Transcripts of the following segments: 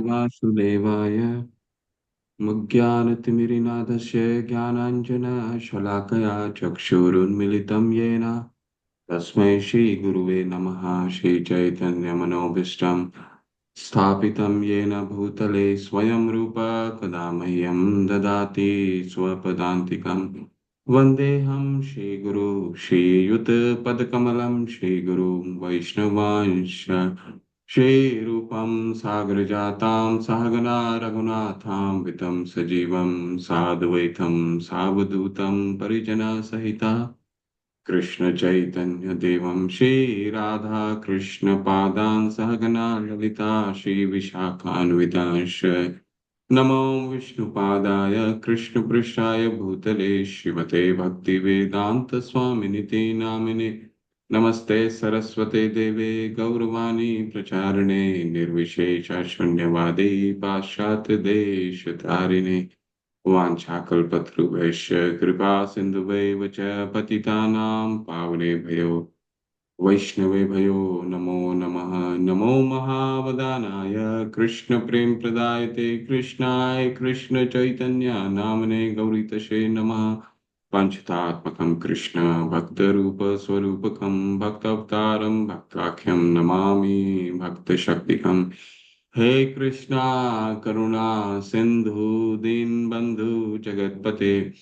वासुदेवाय मुज्ञानतिमिरिनाथस्य ज्ञानाञ्जनशलाकया चक्षुरुन्मिलितं येन तस्मै श्रीगुरुवे नमः। श्रीचैतन्यमनोभीष्टं स्थापितं येन भूतले स्वयं रूप कदा मह्यं ददाति स्वपदान्तिकं। वन्देऽहं श्रीगुरु श्रीयुतपदकमलं श्रीगुरुं वैष्णवांश्च श्रीरूपं सागरजातां सहगना रघुनाथान्वितं सजीवं साद्वैतं सावधूतं परिजनसहिता कृष्ण चैतन्य देवं श्री राधा कृष्ण पादान् सहगना ललिता श्री विशाखान्वितांश नमो विष्णुपादाय कृष्ण पृष्ठाय भूतले श्रीमते भक्ति वेदांत स्वामिनिति नामिने नमस्ते सरस्वते देवे गौरवाणी प्रचारिणे निर्विशेष शून्यवादी पाश्चात्य देश तारिणे वाञ्छाकल्पतरुभ्यश्च कृपा सिन्धुभैव च पतितानां पावनेभ्यो वैष्णवेभ्यो नमो नमः। नमो महावदानाय कृष्णप्रेमप्रदायते कृष्णाय कृष्णचैतन्य नामने गौरीतसे नमः। पञ्चतात्मकं कृष्ण भक्तरूपस्वरूपकं भक्तावतारं भक्ताख्यं नमामि भक्तशक्तिकम्। हे कृष्णा करुणा सिंधु दीनबंधु जगतपते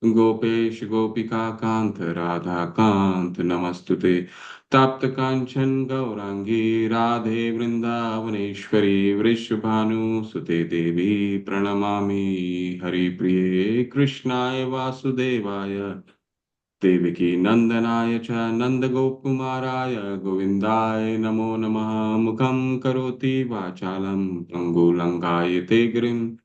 गोपेश गोपिका कांत राधा कांत नमस्तुते। तप्त कांचन गौरांगी राधे वृंदावनेश्वरी वृषभानुसुते देवी प्रणमामि हरिप्रिये कृष्णाय वासुदेवाय देवकी नंदनाय च नंदगोपकुमाराय गोविन्दाय नमो नमः। मुखं करोति वाचालं पङ्गुलङ्घायते गिरिं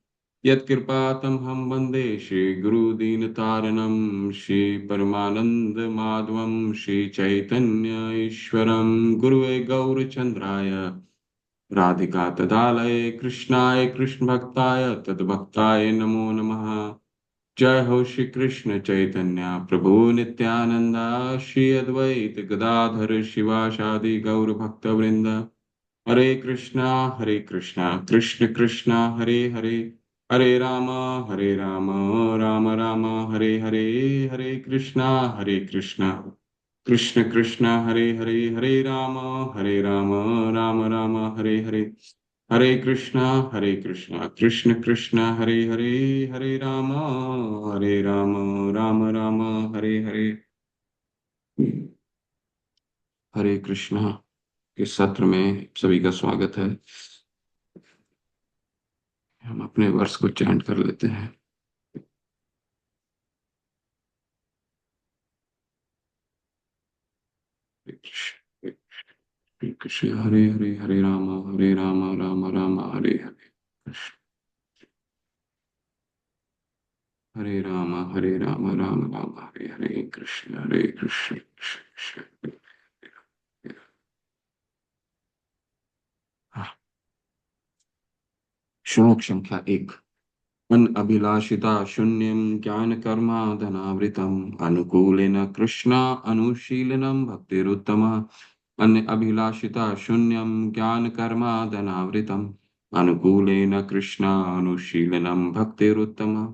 यत्कृपातमहं वन्दे श्रीगुरुदीनतारिणं श्रीपरमानन्दमाधवं श्रीचैतन्य ईश्वरं गुरुवे गौरचन्द्राय राधिका तदालये कृष्णाय कृष्णभक्ताय तद्भक्ताय नमो नमः। जय हो श्री कृष्ण चैतन्य प्रभु नित्यानंदा श्री अद्वैत गदाधर शिवासादि गौर भक्त वृंद। हरे कृष्णा कृष्ण कृष्णा हरे हरे हरे राम राम राम हरे हरे। हरे कृष्णा कृष्ण कृष्ण हरे राम राम हरे हरे। हरे कृष्णा कृष्ण कृष्ण हरे राम राम राम हरे हरे। हरे कृष्णा के सत्र में सभी का स्वागत है। हम अपने वर्ष को चैंट कर लेते हैं। हरे कृष्ण हरे राम राम राम हरे हरे। कृष्ण हरे राम राम राम हरे हरे। कृष्ण हरे कृष्ण कृष्ण कृष्ण हरे हरे। हाँ, श्लोक संख्या 1। अनभिलाषिता शून्यं ज्ञानकर्माधनावृतम् अनुकूलेन कृष्ण अनुशीलनं भक्तिरुत्तमा। अन्य अभिलाषिता शून्यं ज्ञानकर्माधनावृतम् अनुकूलेन कृष्ण अनुशीलनं भक्तिरुत्तमा।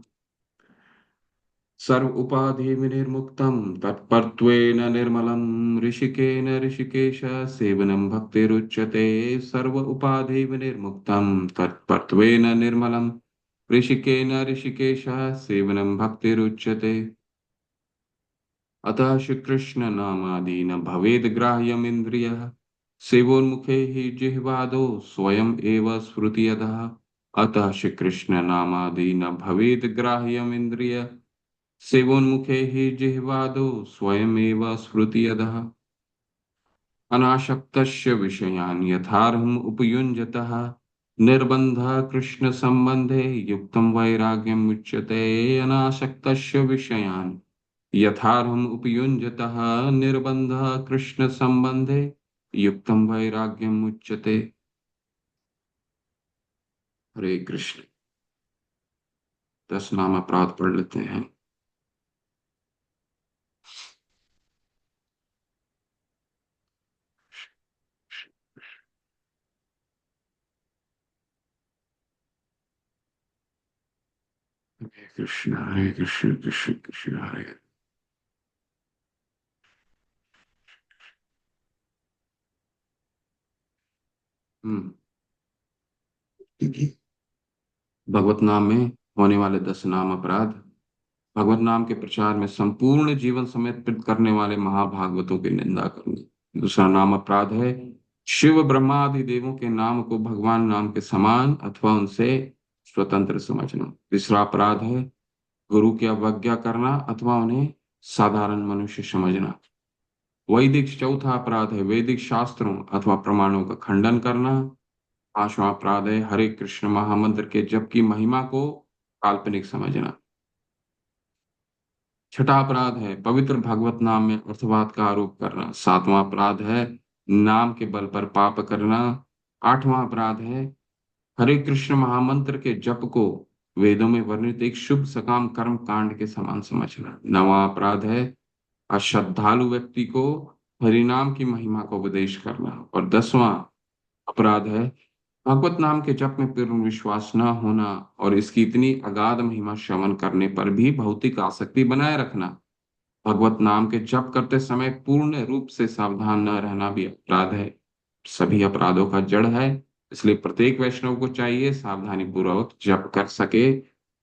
सर्व उपाधि विनिर्मुक्तं तत्परत्वेन निर्मलं ऋषिकेन ऋषिकेश सेवनं भक्तिरुच्यते। सर्व उपाधि विनिर्मुक्तं तत्परत्वेन निर्मलं ऋषिकेन ऋषिकेश सेवनं भक्तिरुच्यते। अतः श्री कृष्ण नामादि न भवेद ग्राह्यमिन्द्रियः सेवोन्मुखे हि जिह्वादो स्वयं एव स्फुरति। अतः श्री कृष्ण नामादि न भवेद ग्राह्यमिन्द्रिय सेवोन्मुखे हि जिह्वादो स्वयमेव स्फुरति यदः। अनासक्तस्य विषयान् यथार्हम् उपयुञ्जतः निर्बन्धः कृष्ण सम्बन्धे युक्तं वैराग्यम् उच्यते। अनासक्तस्य विषयान् यथार्हम् उपयुञ्जतः निर्बन्धः कृष्ण सम्बन्धे युक्तं वैराग्यम् उच्यते। हरे कृष्ण। 10 नाम अपराध पढ़ लेते हैं। हरे कृष्ण कृष्ण कृष्ण हरे हम्म भगवत नाम में होने वाले 10 नाम अपराध। भगवत नाम के प्रचार में संपूर्ण जीवन समर्पित करने वाले महाभागवतों की निंदा करना। दूसरा नाम अपराध है शिव ब्रह्मा आदि देवों के नाम को भगवान नाम के समान अथवा उनसे स्वतंत्र समझना। तीसरा अपराध है गुरु की अवज्ञा करना अथवा उन्हें साधारण मनुष्य समझना। वैदिक चौथा अपराध है वैदिक शास्त्रों अथवा प्रमाणों का खंडन करना। पांचवा अपराध है हरे कृष्ण महामंत्र के जप की महिमा को काल्पनिक समझना। छठा अपराध है पवित्र भगवत नाम में अर्थवाद का आरोप करना। सातवां अपराध है नाम के बल पर पाप करना। आठवां अपराध है हरे कृष्ण महामंत्र के जप को वेदों में वर्णित एक शुभ सकाम कर्म कांड के समान समझना। नवां अपराध है अश्रद्धालु व्यक्ति को हरिनाम की महिमा का उपदेश करना। और 10वां अपराध है भगवत नाम के जप में पूर्ण विश्वास न होना और इसकी इतनी अगाध महिमा श्रवण करने पर भी भौतिक आसक्ति बनाए रखना। भगवत नाम के जप करते समय पूर्ण रूप से सावधान न रहना भी अपराध है। सभी अपराधों का जड़ है। इसलिए प्रत्येक वैष्णव को चाहिए सावधानी पूर्वक जप कर सके,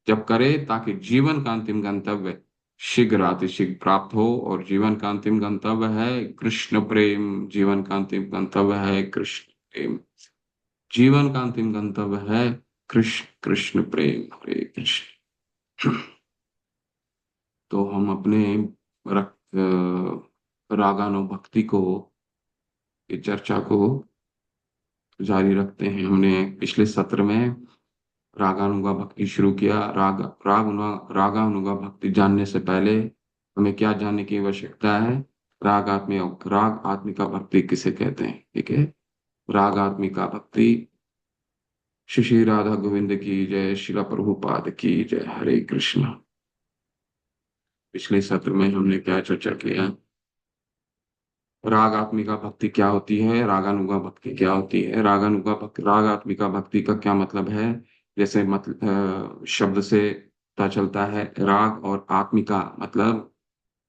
जप करे ताकि जीवन का अंतिम गंतव्य शीघ्र अतिशीघ्र प्राप्त हो। और जीवन का अंतिम गंतव्य है कृष्ण प्रेम। जीवन का अंतिम गंतव्य है कृष्ण प्रेम। जीवन का अंतिम गंतव्य है कृष्ण कृष्ण प्रेम। हरे कृष्ण। तो हम अपने रागानुभक्ति को की चर्चा को जारी रखते हैं। हमने पिछले सत्र में रागानुगा भक्ति शुरू किया। रागानुगा भक्ति जानने से पहले हमें क्या जानने की आवश्यकता है? राग आत्मिका भक्ति किसे कहते हैं? ठीक है। राग आत्मिका भक्ति। श्री श्री राधा गोविंद की जय। शिला प्रभुपाद की जय। हरे कृष्ण। पिछले सत्र में हमने क्या चर्चा किया? राग आत्मिका भक्ति क्या होती है, रागानुगा भक्ति क्या होती है। राग आत्मिका भक्ति का क्या मतलब है? जैसे मतलब शब्द से पता चलता है। राग और आत्मिका मतलब,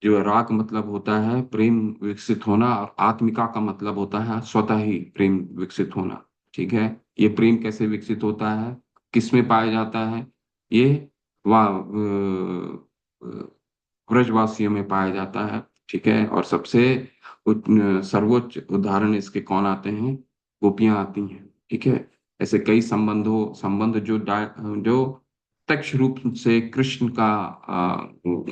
जो राग मतलब होता है प्रेम विकसित होना और आत्मिका का मतलब होता है स्वतः ही प्रेम विकसित होना। ठीक है। ये प्रेम कैसे विकसित होता है, किसमें पाया जाता है? ये वह ब्रजवासियों में पाया जाता है। ठीक है। और सबसे सर्वोच्च उदाहरण इसके कौन आते हैं? गोपियां आती हैं। ठीक है। ऐसे कई संबंध जो प्रत्यक्ष रूप से कृष्ण का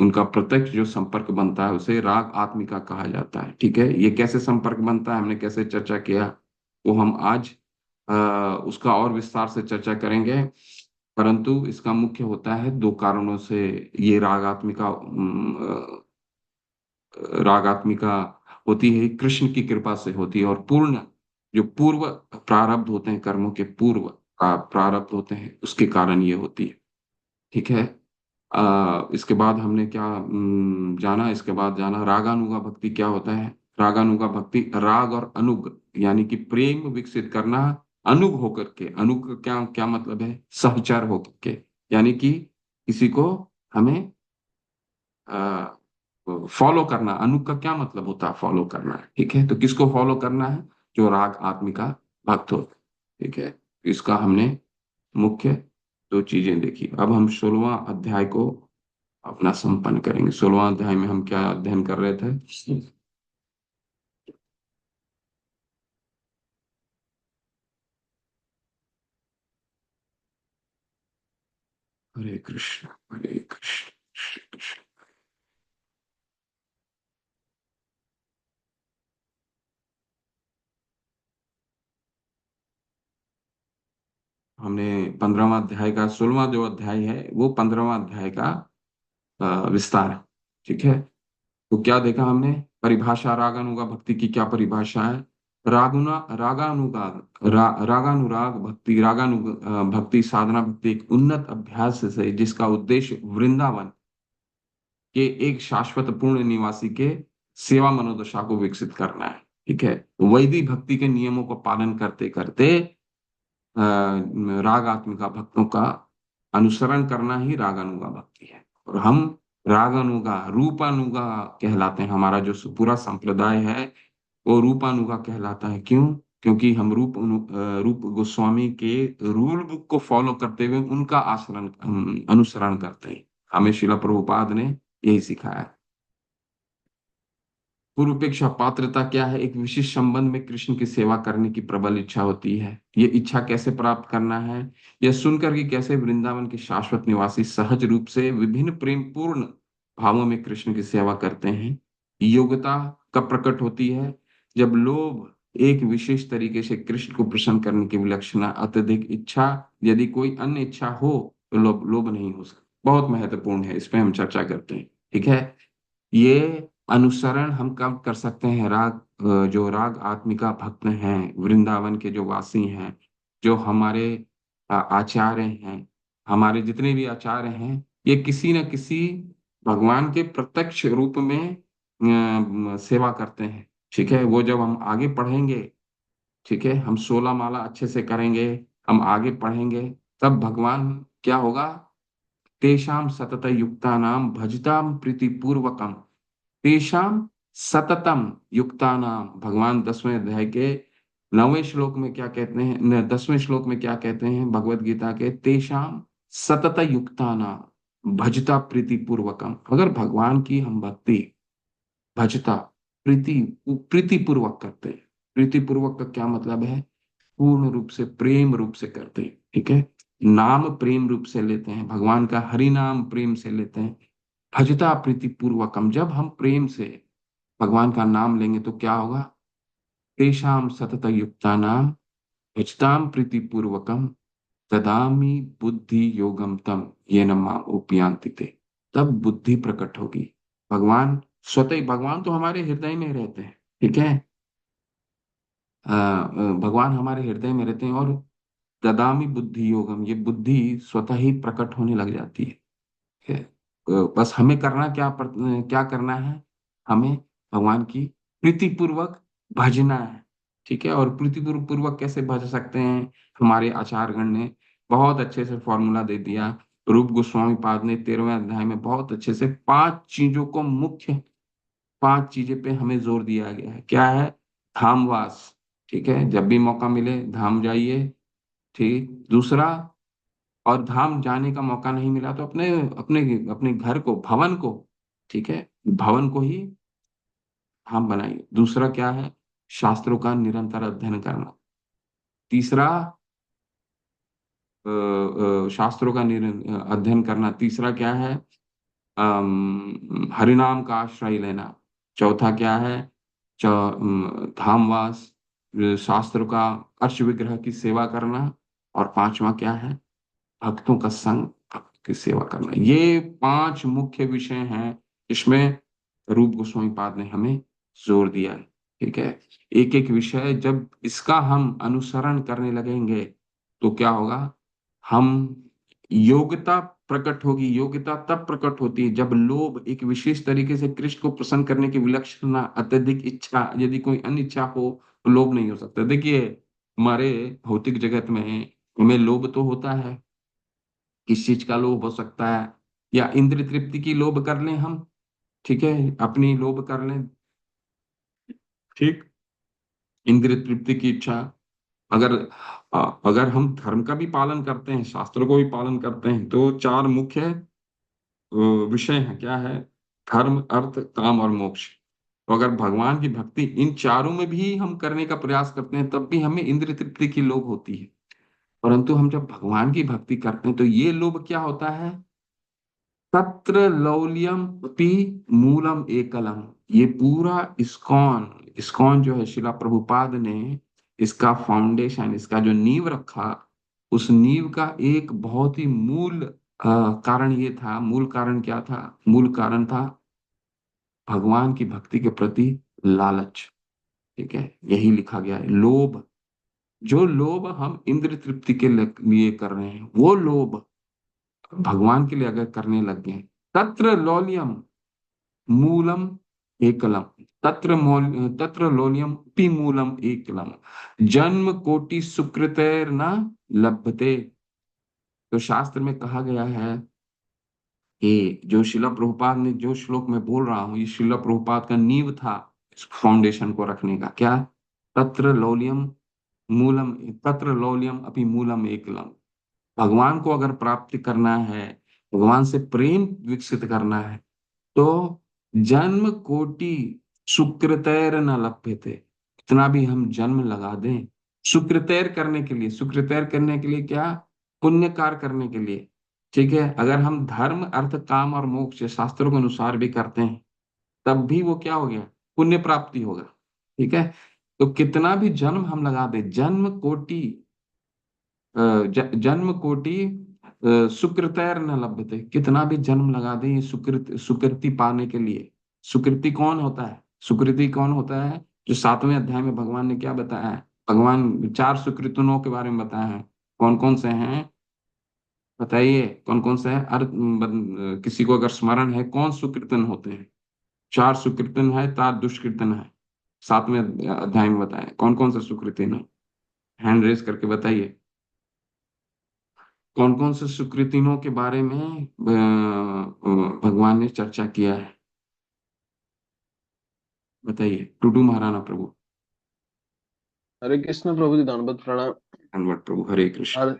उनका प्रत्यक्ष जो संपर्क बनता है उसे राग आत्मिका कहा जाता है। ठीक है। ये कैसे संपर्क बनता है, हमने कैसे चर्चा किया, वो हम आज उसका और विस्तार से चर्चा करेंगे। परंतु इसका मुख्य होता है दो कारणों से ये रागात्मिका होती है। कृष्ण की कृपा से होती है और पूर्ण जो पूर्व प्रारब्ध होते हैं, कर्मों के पूर्व प्रारब्ध होते हैं, उसके कारण ये होती है। ठीक है। इसके बाद हमने क्या जाना? इसके बाद जाना रागानुगा भक्ति क्या होता है। रागानुगा भक्ति राग और अनुग यानी कि प्रेम विकसित करना। अनुग होकर के, अनुग का क्या क्या मतलब है? सहचर होकर के, यानी कि किसी को हमें फॉलो करना। अनुग का क्या मतलब होता है? फॉलो करना। ठीक है। तो किसको फॉलो करना है? जो राग आत्मिका भक्त हो। ठीक है। इसका हमने मुख्य दो चीजें देखी। अब हम 16वां अध्याय को अपना संपन्न करेंगे। 16वां अध्याय में हम क्या अध्ययन कर रहे थे? हरे कृष्ण हरे कृष्ण कृष्ण कृष्ण। हमने 15वां अध्याय का 16वां जो अध्याय है वो 15वां अध्याय का विस्तार है। ठीक है। तो क्या देखा हमने? परिभाषा रागानुगा भक्ति की क्या परिभाषा है? रागानुराग भक्ति, भक्ति साधना भक्ति एक उन्नत अभ्यास है जिसका उद्देश्य वृंदावन के एक शाश्वत पूर्ण निवासी के सेवा मनोदशा को विकसित करना है। ठीक है। वैदिक भक्ति के नियमों को पालन करते करते राग आत्मिका भक्तों का अनुसरण करना ही रागानुगा भक्ति है। और हम रागानुगा रूपानुगा कहलाते हैं। हमारा जो पूरा संप्रदाय है वो रूपानुगा कहलाता है। क्यों? क्योंकि हम रूप गोस्वामी के रूल बुक को फॉलो करते हुए उनका आचरण अनुसरण करते हैं। हमें शिला प्रभुपाद ने यही सिखाया। पूर्वापेक्षा पात्रता क्या है? एक विशिष्ट संबंध में कृष्ण की सेवा करने की प्रबल इच्छा होती है। ये इच्छा कैसे प्राप्त करना है? यह सुनकर कि कैसे वृंदावन के शाश्वत निवासी सहज रूप से विभिन्न प्रेम पूर्ण भावों में कृष्ण की सेवा करते हैं। योग्यता कब प्रकट होती है? जब लोभ एक विशेष तरीके से कृष्ण को प्रसन्न करने की विलक्षणा अत्यधिक इच्छा, यदि कोई अन्य इच्छा हो तो लोभ लोभ नहीं हो सकता। बहुत महत्वपूर्ण है, इस पे हम चर्चा करते हैं। ठीक है। ये अनुसरण हम कब कर सकते हैं? जो राग आत्मिका भक्त हैं, वृंदावन के जो वासी हैं, जो हमारे आचार्य हैं, हमारे जितने भी आचार्य हैं, ये किसी न किसी भगवान के प्रत्यक्ष रूप में सेवा करते हैं। ठीक है। वो जब हम आगे पढ़ेंगे, ठीक है, हम 16 माला अच्छे से करेंगे, हम आगे पढ़ेंगे, तब भगवान क्या होगा? तेषाम सतत युक्तानाम भजताम प्रीतिपूर्वकम, तेषाम सततम युक्तानाम। भगवान 10वें अध्याय के 9वें श्लोक में क्या कहते हैं, 10वें श्लोक में क्या कहते हैं भगवत गीता के? तेषाम सतत युक्तानाम भजता प्रीति पूर्वकम। अगर भगवान की हम भक्ति भजता प्रीति प्रीति पूर्वक करते हैं। प्रीति पूर्वक का क्या मतलब है? पूर्ण रूप से प्रेम रूप से करते हैं। ठीक है। नाम प्रेम रूप से लेते हैं, भगवान का हरि नाम प्रेम से लेते हैं। भजता प्रीति पूर्वकम, जब हम प्रेम से भगवान का नाम लेंगे तो क्या होगा? तेषाम सतत युक्ता नाम भजताम प्रीति पूर्वकम ददामी बुद्धि योगम तम ये नमा उपयांति ते। तब बुद्धि प्रकट होगी। भगवान स्वतः ही, भगवान तो हमारे हृदय में रहते हैं। ठीक है। भगवान हमारे हृदय में रहते हैं और ददामी बुद्धि योगम, ये बुद्धि स्वतः ही प्रकट होने लग जाती है। ठीक है। बस हमें करना क्या करना है? हमें भगवान की प्रीति पूर्वक भजना है। ठीक है। और प्रीति पूर्वक कैसे भज सकते हैं? हमारे आचार्यगण ने बहुत अच्छे से फॉर्मूला दे दिया। रूप गोस्वामी पाद ने 13वें अध्याय में बहुत अच्छे से 5 चीजों को, मुख्य 5 चीजें पे हमें जोर दिया गया है। क्या है? धामवास। ठीक है। जब भी मौका मिले धाम जाइए। ठीक। दूसरा, और धाम जाने का मौका नहीं मिला तो अपने अपने अपने घर को, भवन को, ठीक है, भवन को ही धाम बनाइए। दूसरा क्या है? शास्त्रों का निरंतर अध्ययन करना। तीसरा, शास्त्रों का अध्ययन करना। तीसरा क्या है? हरिनाम का आश्रय लेना। चौथा क्या है? धामवास, शास्त्रों का, अर्श विग्रह की सेवा करना। और पांचवा क्या है? भक्तों का संग, भक्त की सेवा करना। ये 5 मुख्य विषय हैं। इसमें रूप गोस्वामी पाद ने हमें जोर दिया है। ठीक है। एक एक विषय जब इसका हम अनुसरण करने लगेंगे तो क्या होगा? हम योग्यता प्रकट होगी। योग्यता तब प्रकट होती है जब लोभ एक विशेष तरीके से कृष्ण को प्रसन्न करने की विलक्षणता, अत्यधिक इच्छा, यदि कोई अन्य इच्छा हो तो लोभ नहीं हो सकता। देखिए, हमारे भौतिक जगत में हमें लोभ तो होता है। किस चीज का लोभ हो सकता है? या इंद्रिय तृप्ति की लोभ कर लें हम। ठीक है। अपनी लोभ कर लें। ठीक। इंद्रिय तृप्ति की इच्छा। अगर अगर हम धर्म का भी पालन करते हैं, शास्त्रों को भी पालन करते हैं, तो 4 मुख्य विषय हैं। क्या है? धर्म, अर्थ, काम और मोक्ष। तो अगर भगवान की भक्ति इन चारों में भी हम करने का प्रयास करते हैं तब भी हमें इंद्रिय तृप्ति की लोभ होती है। परंतु हम जब भगवान की भक्ति करते हैं तो ये लोभ क्या होता है? तत्र लौल्यम अपि मूलम एकलम। ये पूरा इस्कॉन, इस्कॉन जो है, शिला प्रभुपाद ने इसका फाउंडेशन, इसका जो नींव रखा, उस नींव का एक बहुत ही मूल कारण ये था। मूल कारण क्या था? मूल कारण था भगवान की भक्ति के प्रति लालच। ठीक है। यही लिखा गया है। लोभ, जो लोभ हम इंद्र तृप्ति के लिए कर रहे हैं, वो लोभ भगवान के लिए अगर करने लग गए, तत्र लौल्यम मूलम एकलम, तत्र लोलियम पी मूलम एकलम, जन्म कोटि सुकृतेर न लभते। तो शास्त्र में कहा गया है कि जो शिला प्रभुपाद ने जो श्लोक में बोल रहा हूँ, ये शिला प्रभुपाद का नींव था इस फाउंडेशन को रखने का। क्या? तत्र लौल्यम मूलम, तत्र लौल्यम अपि मूलम एकलम। भगवान को अगर प्राप्ति करना है, भगवान से प्रेम विकसित करना है, तो जन्म कोटि सुकृतैर न लभ्यते। इतना भी हम जन्म लगा दें सुकृतैर करने के लिए, सुकृतैर करने के लिए क्या? पुण्य कार्य करने के लिए। ठीक है, अगर हम धर्म अर्थ काम और मोक्ष शास्त्रों के अनुसार भी करते हैं, तब भी वो क्या हो गया? पुण्य प्राप्ति होगा। ठीक है, तो कितना भी जन्म हम लगा दे, जन्म कोटि जन्म कोटि सुकृतैर न लभ्यते। कितना भी जन्म लगा दे ये सुकृति पाने के लिए। सुकृति कौन होता है? सुकृति कौन होता है? जो 7वें अध्याय में भगवान ने क्या बताया है? भगवान 4 सुकृतनों के बारे में बताया है। कौन कौन से हैं? बताइए कौन कौन से हैं? किसी को अगर स्मरण है, कौन सुकृतन होते हैं? 4 सुकृतन है, 4 दुष्कृतन है। 7वें अध्याय में बताया कौन कौन से सुकृतन है। हैंड रेस करके बताइए कौन कौन से सुकृतिनों के बारे में भगवान ने चर्चा किया है। बताइए, टूटू महाराणा प्रभु। हरे कृष्ण प्रभु जी, दंडवत प्रणाम। धन्यवाद प्रभु, हरे कृष्ण। अर-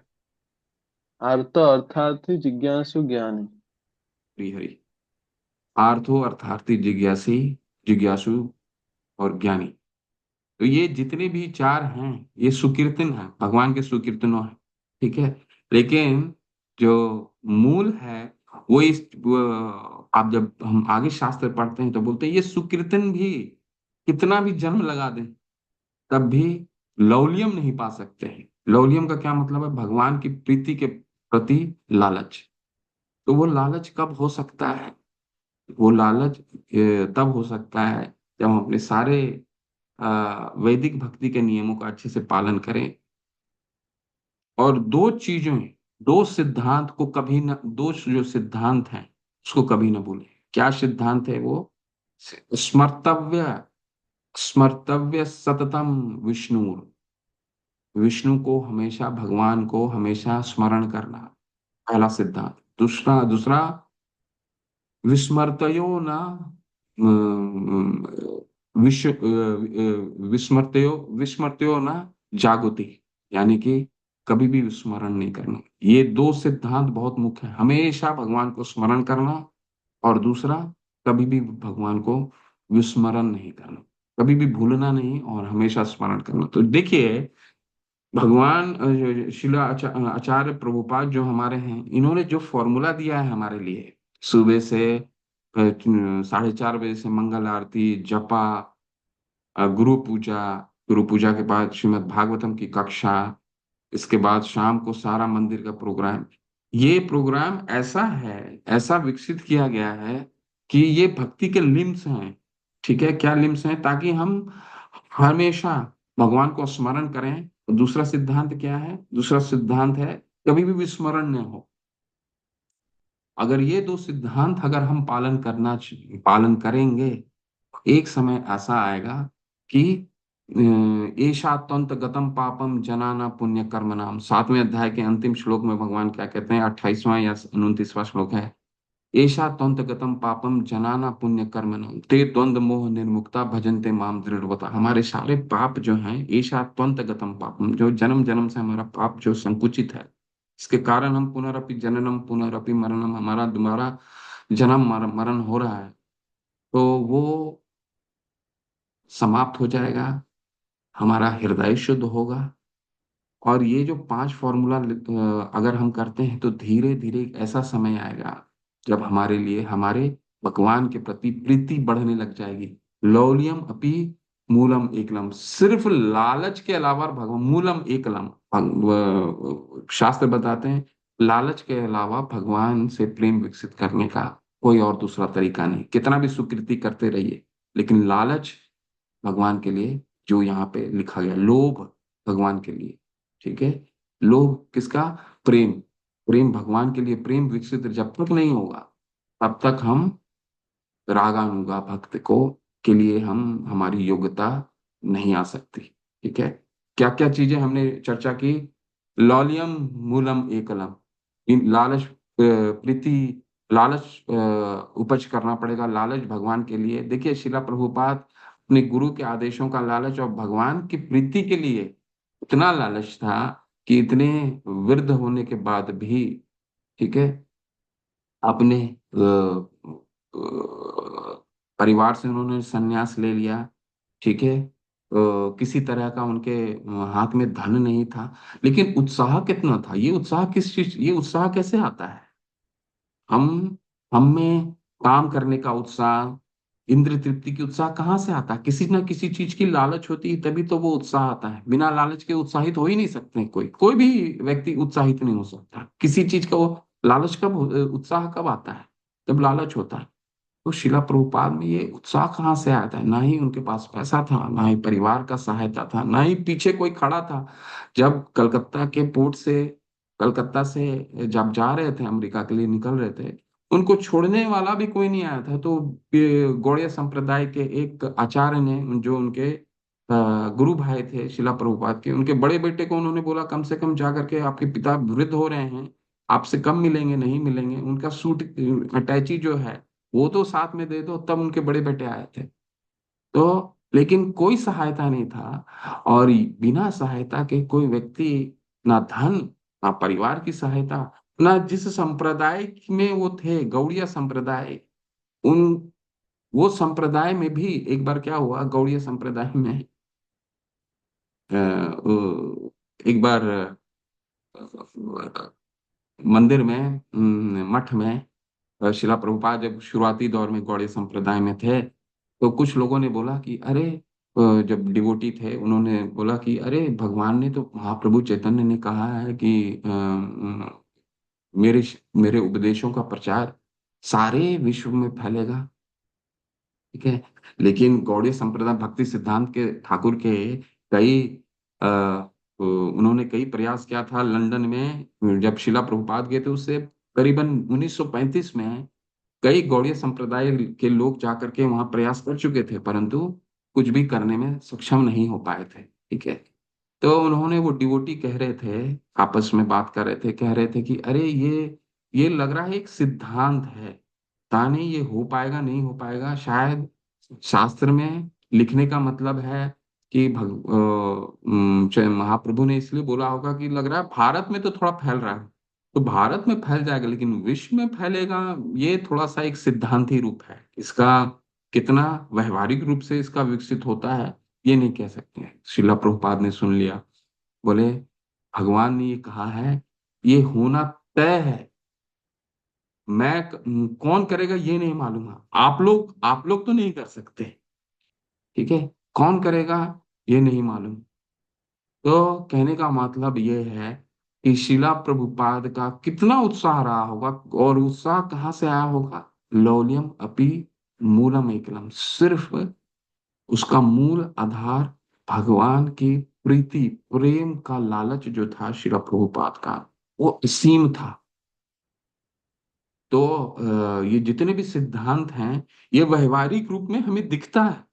अर्थ अर्थार्थी जिज्ञासु ज्ञानी। हरि हरि। आर्थो अर्थार्थी जिज्ञासी, जिज्ञासु और ज्ञानी। तो ये जितने भी 4 हैं, ये सुकीर्तन है, भगवान के सुकीर्तनों है। ठीक है, लेकिन जो मूल है आप जब हम आगे शास्त्र पढ़ते हैं तो बोलते हैं ये सुकीर्तन भी कितना भी जन्म लगा दें, तब भी लौलियम नहीं पा सकते हैं। लौलियम का क्या मतलब है? भगवान की प्रीति के प्रति लालच। तो वो लालच कब हो सकता है? वो लालच तब हो सकता है जब हम अपने सारे वैदिक भक्ति के नियमों का अच्छे से पालन करें, और दो चीजों, दो सिद्धांत को कभी न, दो जो सिद्धांत हैं उसको कभी ना भूलें। क्या सिद्धांत है वो? स्मर्तव्य, स्मर्तव्य सततम विष्णु। विष्णु को हमेशा, भगवान को हमेशा स्मरण करना, पहला सिद्धांत। दूसरा दूसरा विस्मर्तयो ना विस्मर्तयो विस्मर्तयो ना जागृति, यानी कि कभी भी विस्मरण नहीं करना। ये दो सिद्धांत बहुत मुख्य है, हमेशा भगवान को स्मरण करना, और दूसरा कभी भी भगवान को विस्मरण नहीं करना, कभी भी भूलना नहीं और हमेशा स्मरण करना। तो देखिए, भगवान शिला आचार्य प्रभुपाद जो हमारे हैं, इन्होंने जो फॉर्मूला दिया है हमारे लिए, सुबह से 4:30 बजे से मंगल आरती, जपा, गुरु पूजा, गुरु पूजा के बाद श्रीमद् भागवतम की कक्षा, इसके बाद शाम को सारा मंदिर का प्रोग्राम। ये प्रोग्राम ऐसा है, ऐसा विकसित किया गया है कि ये भक्ति के लिम्स हैं। ठीक है, क्या लिम्स हैं? ताकि हम हमेशा भगवान को स्मरण करें। दूसरा सिद्धांत क्या है? दूसरा सिद्धांत है कभी भी विस्मरण न हो। अगर ये दो सिद्धांत अगर हम पालन करेंगे, एक समय ऐसा आएगा कि एषा त्वंत गतम पापम जनाना पुण्य कर्म नाम। 7वें अध्याय के अंतिम श्लोक में भगवान क्या कहते हैं? 28वां या 29वां श्लोक है, एषा त्वंत गतम पापम जनाना पुण्य कर्म नाम ते द्वंद्व मोह निर्मुक्ता भजन्ते माम दृढ़वता। हमारे सारे पाप जो हैं, एषा त्वंत गतम पापम, जो जन्म जन्म से हमारा पाप जो संकुचित है, इसके कारण हम पुनरपि जननम पुनरपि मरणम, हमारा दोबारा जन्म मरण हो रहा है, तो वो समाप्त हो जाएगा, हमारा हृदय शुद्ध होगा। और ये जो 5 फॉर्मूला अगर हम करते हैं, तो धीरे धीरे एक ऐसा समय आएगा जब हमारे लिए, हमारे भगवान के प्रति प्रीति बढ़ने लग जाएगी। लौलियम अपि मूलम एकलम, सिर्फ लालच के अलावा भगवान, मूलम एकलम, शास्त्र बताते हैं लालच के अलावा भगवान से प्रेम विकसित करने का कोई और दूसरा तरीका नहीं। कितना भी सुकृति करते रहिए, लेकिन लालच भगवान के लिए, जो यहाँ पे लिखा गया, लोभ भगवान के लिए। ठीक है, लोभ किसका? प्रेम। प्रेम भगवान के लिए, प्रेम विकसित जब तक नहीं होगा, तब तक हम रागानुगा भक्त को के लिए हम, हमारी योग्यता नहीं आ सकती। ठीक है, क्या क्या चीजें हमने चर्चा की? लौलियम मूलम एकलम, इन लालच प्रीति लालच उपज करना पड़ेगा, लालच भगवान के लिए। देखिए शिला प्रभुपाद अपने गुरु के आदेशों का लालच और भगवान की प्रीति के लिए इतना लालच था कि इतने वृद्ध होने के बाद भी, ठीक है, अपने परिवार से उन्होंने संन्यास ले लिया। ठीक है, किसी तरह का उनके हाथ में धन नहीं था, लेकिन उत्साह कितना था। ये उत्साह किस चीज, ये उत्साह कैसे आता है? हम में काम करने का उत्साह, इंद्र तृप्ति की उत्साह कहाँ से आता है? किसी ना किसी चीज की लालच होती है, तभी तो वो उत्साह आता है। बिना लालच के उत्साहित हो ही नहीं सकते। कोई कोई भी व्यक्ति उत्साहित नहीं हो सकता किसी चीज का। वो लालच कब उत्साह कब आता है? जब लालच होता है। तो शिला प्रभुपाद में ये उत्साह कहाँ से आया था? ना ही उनके पास पैसा था, ना ही परिवार का सहायता था, ना ही पीछे कोई खड़ा था। जब कलकत्ता के पोर्ट से, कलकत्ता से जब जा रहे थे, अमेरिका के लिए निकल रहे थे, उनको छोड़ने वाला भी कोई नहीं आया था। तो ये गौड़ीय संप्रदाय के एक आचार्य ने, जो उनके गुरु भाई थे शिला प्रभुपाद के, उनके बड़े बेटे को उन्होंने बोला कम से कम जा करके, आपके पिता वृद्ध हो रहे हैं, आपसे कम मिलेंगे, नहीं मिलेंगे, उनका सूट अटैची जो है वो तो साथ में दे दो। तब उनके बड़े बेटे आए थे। तो लेकिन कोई सहायता नहीं था। और बिना सहायता के कोई व्यक्ति, ना धन, ना परिवार की सहायता, ना जिस संप्रदाय में वो थे, गौड़िया संप्रदाय, उन वो संप्रदाय में भी एक बार क्या हुआ, गौड़िया संप्रदाय में एक बार मंदिर में, मठ में, शिला प्रभुपाद जब शुरुआती दौर में गौड़ीय संप्रदाय में थे, तो कुछ लोगों ने बोला कि अरे, जब डिवोटी थे उन्होंने बोला कि अरे, भगवान ने तो, महाप्रभु चैतन्य ने कहा है कि मेरे मेरे उपदेशों का प्रचार सारे विश्व में फैलेगा। ठीक है, लेकिन गौड़ीय संप्रदाय भक्ति सिद्धांत के ठाकुर के कई उन्होंने कई प्रयास किया था लंदन में। जब शिला प्रभुपाद गए थे उससे करीबन 1935 में कई गौड़ीय संप्रदाय के लोग जाकर के वहां प्रयास कर चुके थे, परंतु कुछ भी करने में सक्षम नहीं हो पाए थे। ठीक है, तो उन्होंने, वो डिवोटी कह रहे थे, आपस में बात कर रहे थे, कह रहे थे कि अरे, ये लग रहा है एक सिद्धांत है, पता नहीं ये हो पाएगा नहीं हो पाएगा। शायद शास्त्र में लिखने का मतलब है कि महाप्रभु ने इसलिए बोला होगा कि लग रहा है भारत में तो थोड़ा फैल रहा है, तो भारत में फैल जाएगा, लेकिन विश्व में फैलेगा, ये थोड़ा सा एक सिद्धांती रूप है। इसका कितना व्यवहारिक रूप से इसका विकसित होता है, ये नहीं कह सकते। शिला प्रभुपाद ने सुन लिया, बोले भगवान ने ये कहा है, ये होना तय है। कौन करेगा ये नहीं मालूम है। आप लोग तो नहीं कर सकते। ठीक है, कौन करेगा ये नहीं मालूम। तो कहने का मतलब ये है कि शिला प्रभुपाद का कितना उत्साह रहा होगा, और उत्साह कहाँ से आया होगा? लौल्यम अपि मूलम एकलम, सिर्फ उसका मूल आधार भगवान की प्रीति, प्रेम का लालच जो था शिला प्रभुपाद का, वो असीम था। तो ये जितने भी सिद्धांत हैं, ये व्यवहारिक रूप में हमें दिखता है।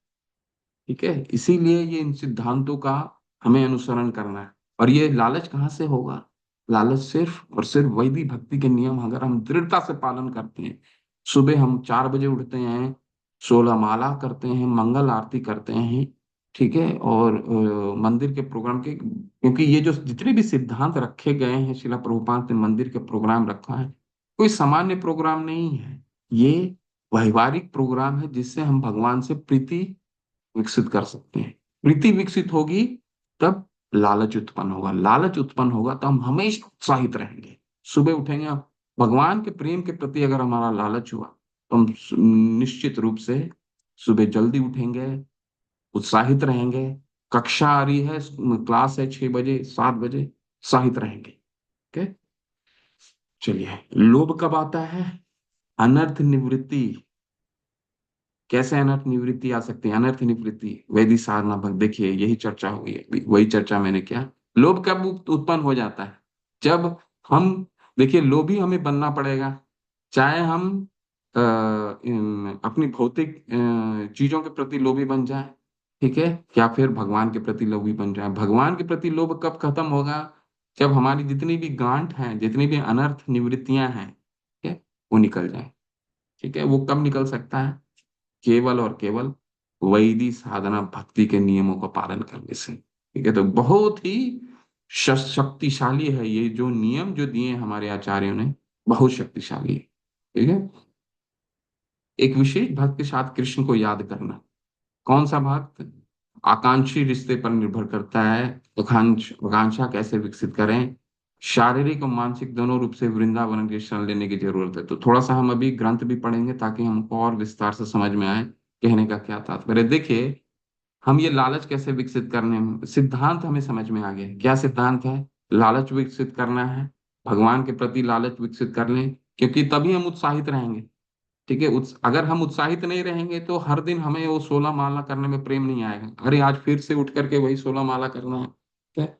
ठीक है, इसीलिए ये इन सिद्धांतों का हमें अनुसरण करना है। और ये लालच कहाँ से होगा? लालच सिर्फ और सिर्फ वैदिक भक्ति के नियम अगर हम दृढ़ता से पालन करते हैं, सुबह हम 4 बजे उठते हैं, 16 माला करते हैं, मंगल आरती करते हैं, ठीक है, और मंदिर के प्रोग्राम के, क्योंकि ये जो जितने भी सिद्धांत रखे गए हैं, शिला प्रभुपाद ने मंदिर के प्रोग्राम रखा है, कोई सामान्य प्रोग्राम नहीं है। ये व्यवहारिक प्रोग्राम है, जिससे हम भगवान से प्रीति विकसित कर सकते हैं। प्रीति विकसित होगी तब लालच उत्पन्न होगा, लालच उत्पन्न होगा तो हम हमेशा उत्साहित रहेंगे। सुबह उठेंगे, भगवान के प्रेम के प्रति अगर हमारा लालच हुआ तो हम निश्चित रूप से सुबह जल्दी उठेंगे, उत्साहित रहेंगे। कक्षा आ रही है, क्लास है 6 बजे 7 बजे, उत्साहित रहेंगे। ओके, चलिए, लोभ कब आता है? अनर्थ निवृत्ति। कैसे अनर्थ निवृत्ति आ सकती है? अनर्थ निवृत्ति वैदिक साधना भक्त, देखिए यही चर्चा हुई है, वही चर्चा मैंने किया। लोभ कब उत्पन्न हो जाता है? जब हम, देखिए, लोभी हमें बनना पड़ेगा, चाहे हम अपनी भौतिक चीजों के प्रति लोभी बन जाए, ठीक है, या फिर भगवान के प्रति लोभी बन जाए। भगवान के प्रति लोभ कब खत्म होगा? जब हमारी जितनी भी गांठ हैं, जितनी भी अनर्थ निवृत्तियां हैं, ठीक है, वो निकल जाए। ठीक है, वो कब निकल सकता है? केवल और केवल वैदिक साधना भक्ति के नियमों का पालन करने से। ठीक है, तो बहुत ही शक्तिशाली है ये जो नियम जो दिए हैं हमारे आचार्यों ने, बहुत शक्तिशाली है। ठीक है। एक विशेष भक्त के साथ कृष्ण को याद करना। कौन सा भक्त? आकांक्षी रिश्ते पर निर्भर करता है। आकांक्षा कैसे विकसित करें? शारीरिक और मानसिक दोनों रूप से वृंदावन की शरण लेने की जरूरत है। तो थोड़ा सा हम अभी ग्रंथ भी पढ़ेंगे ताकि हमको और विस्तार से समझ में आए कहने का क्या तात्पर्य। देखिए, हम ये लालच कैसे विकसित करने में, सिद्धांत हमें समझ में आ गया। क्या सिद्धांत है? लालच विकसित करना है, भगवान के प्रति लालच विकसित कर लें, क्योंकि तभी हम उत्साहित रहेंगे। ठीक है, अगर हम उत्साहित नहीं रहेंगे तो हर दिन हमें वो 16 माला करने में प्रेम नहीं आएगा। अरे आज फिर से उठ करके वही 16 माला करना है। ठीक है,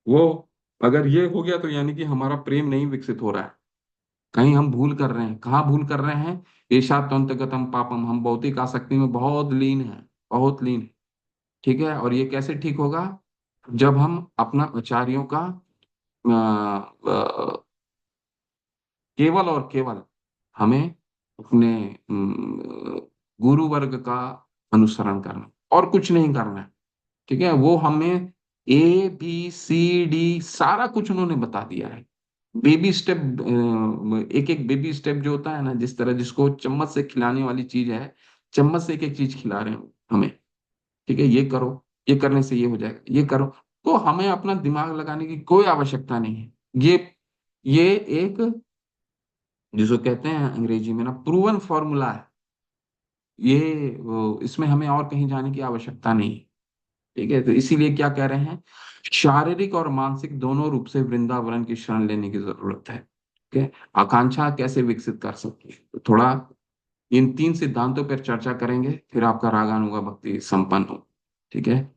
वो अगर ये हो गया तो यानी कि हमारा प्रेम नहीं विकसित हो रहा है। कहीं हम भूल कर रहे हैं। कहाँ भूल कर रहे हैं? ऐशा त्वंतगतम पापम, हम भौतिक आसक्ति में बहुत लीन है, बहुत लीन है। ठीक है, और ये कैसे ठीक होगा? जब हम अपना आचार्यों का केवल और केवल हमें अपने गुरु वर्ग का अनुसरण करना, और कुछ नहीं करना है। ठीक है, वो हमें ABCD सारा कुछ उन्होंने बता दिया है। बेबी स्टेप, एक एक बेबी स्टेप जो होता है ना, जिस तरह जिसको चम्मच से खिलाने वाली चीज है, चम्मच से एक एक चीज खिला रहे हैं हमें। ठीक है, ये करो, ये करने से ये हो जाएगा, ये करो। तो हमें अपना दिमाग लगाने की कोई आवश्यकता नहीं है। ये एक, जिसको कहते हैं अंग्रेजी में ना, प्रूवन फॉर्मूला है ये। इसमें हमें और कहीं जाने की आवश्यकता नहीं है। ठीक है, तो इसीलिए क्या कह रहे हैं? शारीरिक और मानसिक दोनों रूप से वृंदावन की शरण लेने की जरूरत है। ठीक है, आकांक्षा कैसे विकसित कर सकते हैं, तो थोड़ा इन 3 सिद्धांतों पर चर्चा करेंगे, फिर आपका रागानुगा भक्ति संपन्न हो। ठीक है।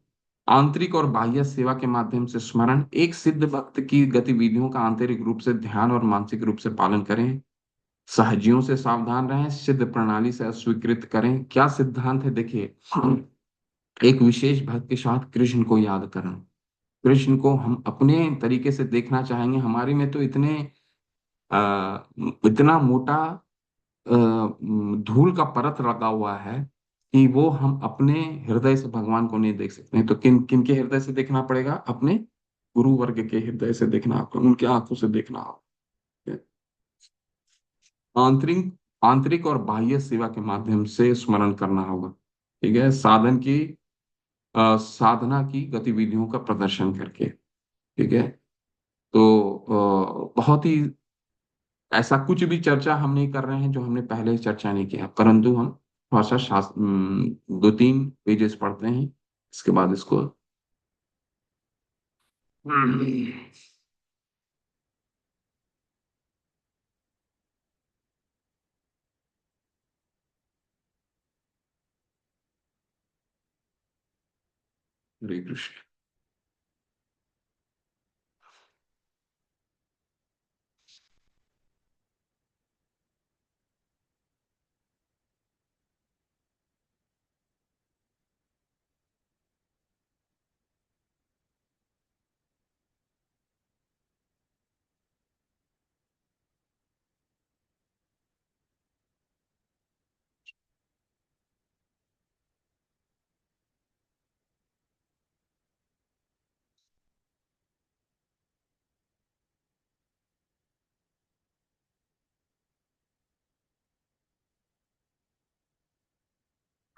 आंतरिक और बाह्य सेवा के माध्यम से स्मरण। एक सिद्ध भक्त की गतिविधियों का आंतरिक रूप से ध्यान और मानसिक रूप से पालन करें। सहजियों से सावधान रहें, सिद्ध प्रणाली से अस्वीकृत करें। क्या सिद्धांत है? देखिए, एक विशेष भक्त के साथ कृष्ण को याद करना। कृष्ण को हम अपने तरीके से देखना चाहेंगे। हमारे में तो इतना मोटा धूल का परत लगा हुआ है कि वो हम अपने हृदय से भगवान को नहीं देख सकते हैं। तो किन किन के हृदय से देखना पड़ेगा? अपने गुरु वर्ग के हृदय से देखना, आपको उनके आंखों से देखना होगा। आंतरिक आंतरिक और बाह्य सेवा के माध्यम से स्मरण करना होगा। ठीक है, साधना की गतिविधियों का प्रदर्शन करके। ठीक है, तो बहुत ही ऐसा कुछ भी चर्चा हम नहीं कर रहे हैं जो हमने पहले चर्चा नहीं किया, परंतु हम थोड़ा सा 2-3 पेजेस पढ़ते हैं, इसके बाद इसको। हरे कृष्ण।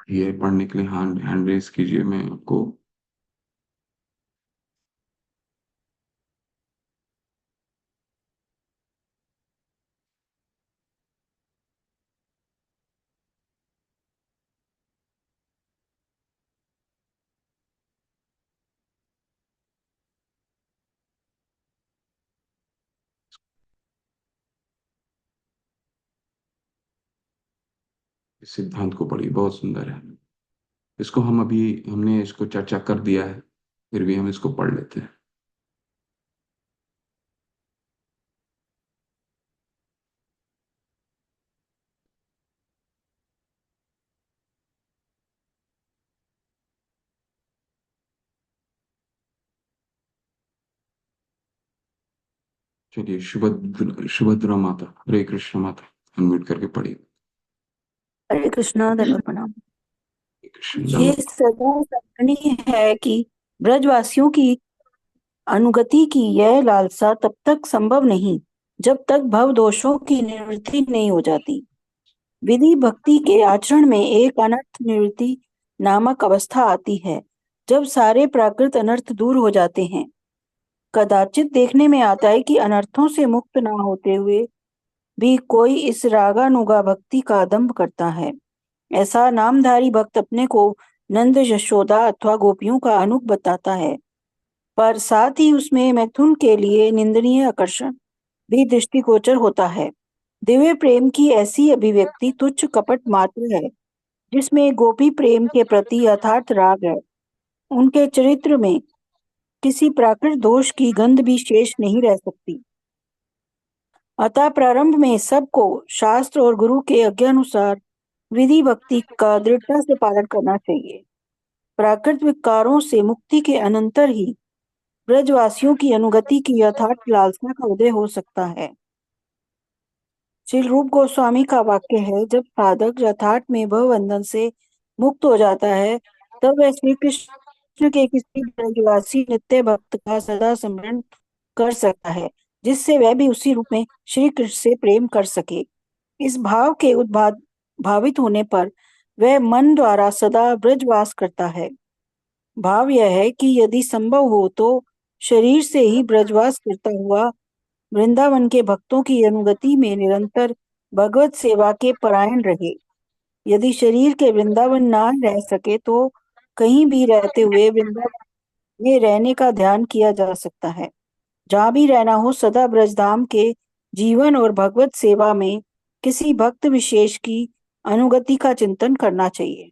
ये पढ़ने के लिए हैंड हैंड रेस कीजिए, मैं आपको। इस सिद्धांत को पढ़िए, बहुत सुंदर है। इसको हम अभी, हमने इसको चर्चा कर दिया है, फिर भी हम इसको पढ़ लेते हैं। चलिए, सुभद्रा माता, हरे कृष्ण माता, अनम्यूट करके पढ़िए। हरे कृष्णा, दंडवत प्रणाम। हरे कृष्ण ये दंडवत। सदा स्मरणीय है कि ब्रजवासियों की अनुगति की यह लालसा तब तक संभव नहीं जब तक भव दोषों की निवृत्ति नहीं हो जाती। विधि भक्ति के आचरण में एक अनर्थ निवृत्ति नामक अवस्था आती है, जब सारे प्राकृत अनर्थ दूर हो जाते हैं। कदाचित देखने में आता है कि अनर्थों से मुक्त ना होते हुए भी कोई इस रागानुगा भक्ति का आदंभ करता है। ऐसा नामधारी भक्त अपने को नंद, यशोदा अथवा गोपियों का अनुग बताता है, पर साथ ही उसमें मैथुन के लिए निंदनीय आकर्षण भी दृष्टिगोचर होता है। दिव्य प्रेम की ऐसी अभिव्यक्ति तुच्छ कपट मात्र है, जिसमें गोपी प्रेम के प्रति यथार्थ राग है। उनके चरित्र में किसी प्राकृत दोष की गंध भी शेष नहीं रह सकती। अतः प्रारंभ में सबको शास्त्र और गुरु के आज्ञानुसार विधि भक्ति का दृढ़ता से पालन करना चाहिए। प्राकृत विकारों से मुक्ति के अनंतर ही ब्रजवासियों की अनुगति की यथार्थ लालसा का उदय हो सकता है। श्री रूप गोस्वामी का वाक्य है, जब साधक यथार्थ में भव बंधन से मुक्त हो जाता है, तब वह श्री कृष्ण के किसी ब्रजवासी नित्य भक्त का सदा स्मरण कर सकता है, जिससे वह भी उसी रूप में श्री कृष्ण से प्रेम कर सके। इस भाव के भावित होने पर वह मन द्वारा सदा ब्रजवास करता है। भाव यह है कि यदि संभव हो तो शरीर से ही ब्रजवास करता हुआ वृंदावन के भक्तों की अनुगति में निरंतर भगवत सेवा के परायण रहे। यदि शरीर के वृंदावन ना रह सके तो कहीं भी रहते हुए वृंदावन में रहने का ध्यान किया जा सकता है। जहाँ भी रहना हो, सदा ब्रजधाम के जीवन और भगवत सेवा में किसी भक्त विशेष की अनुगति का चिंतन करना चाहिए।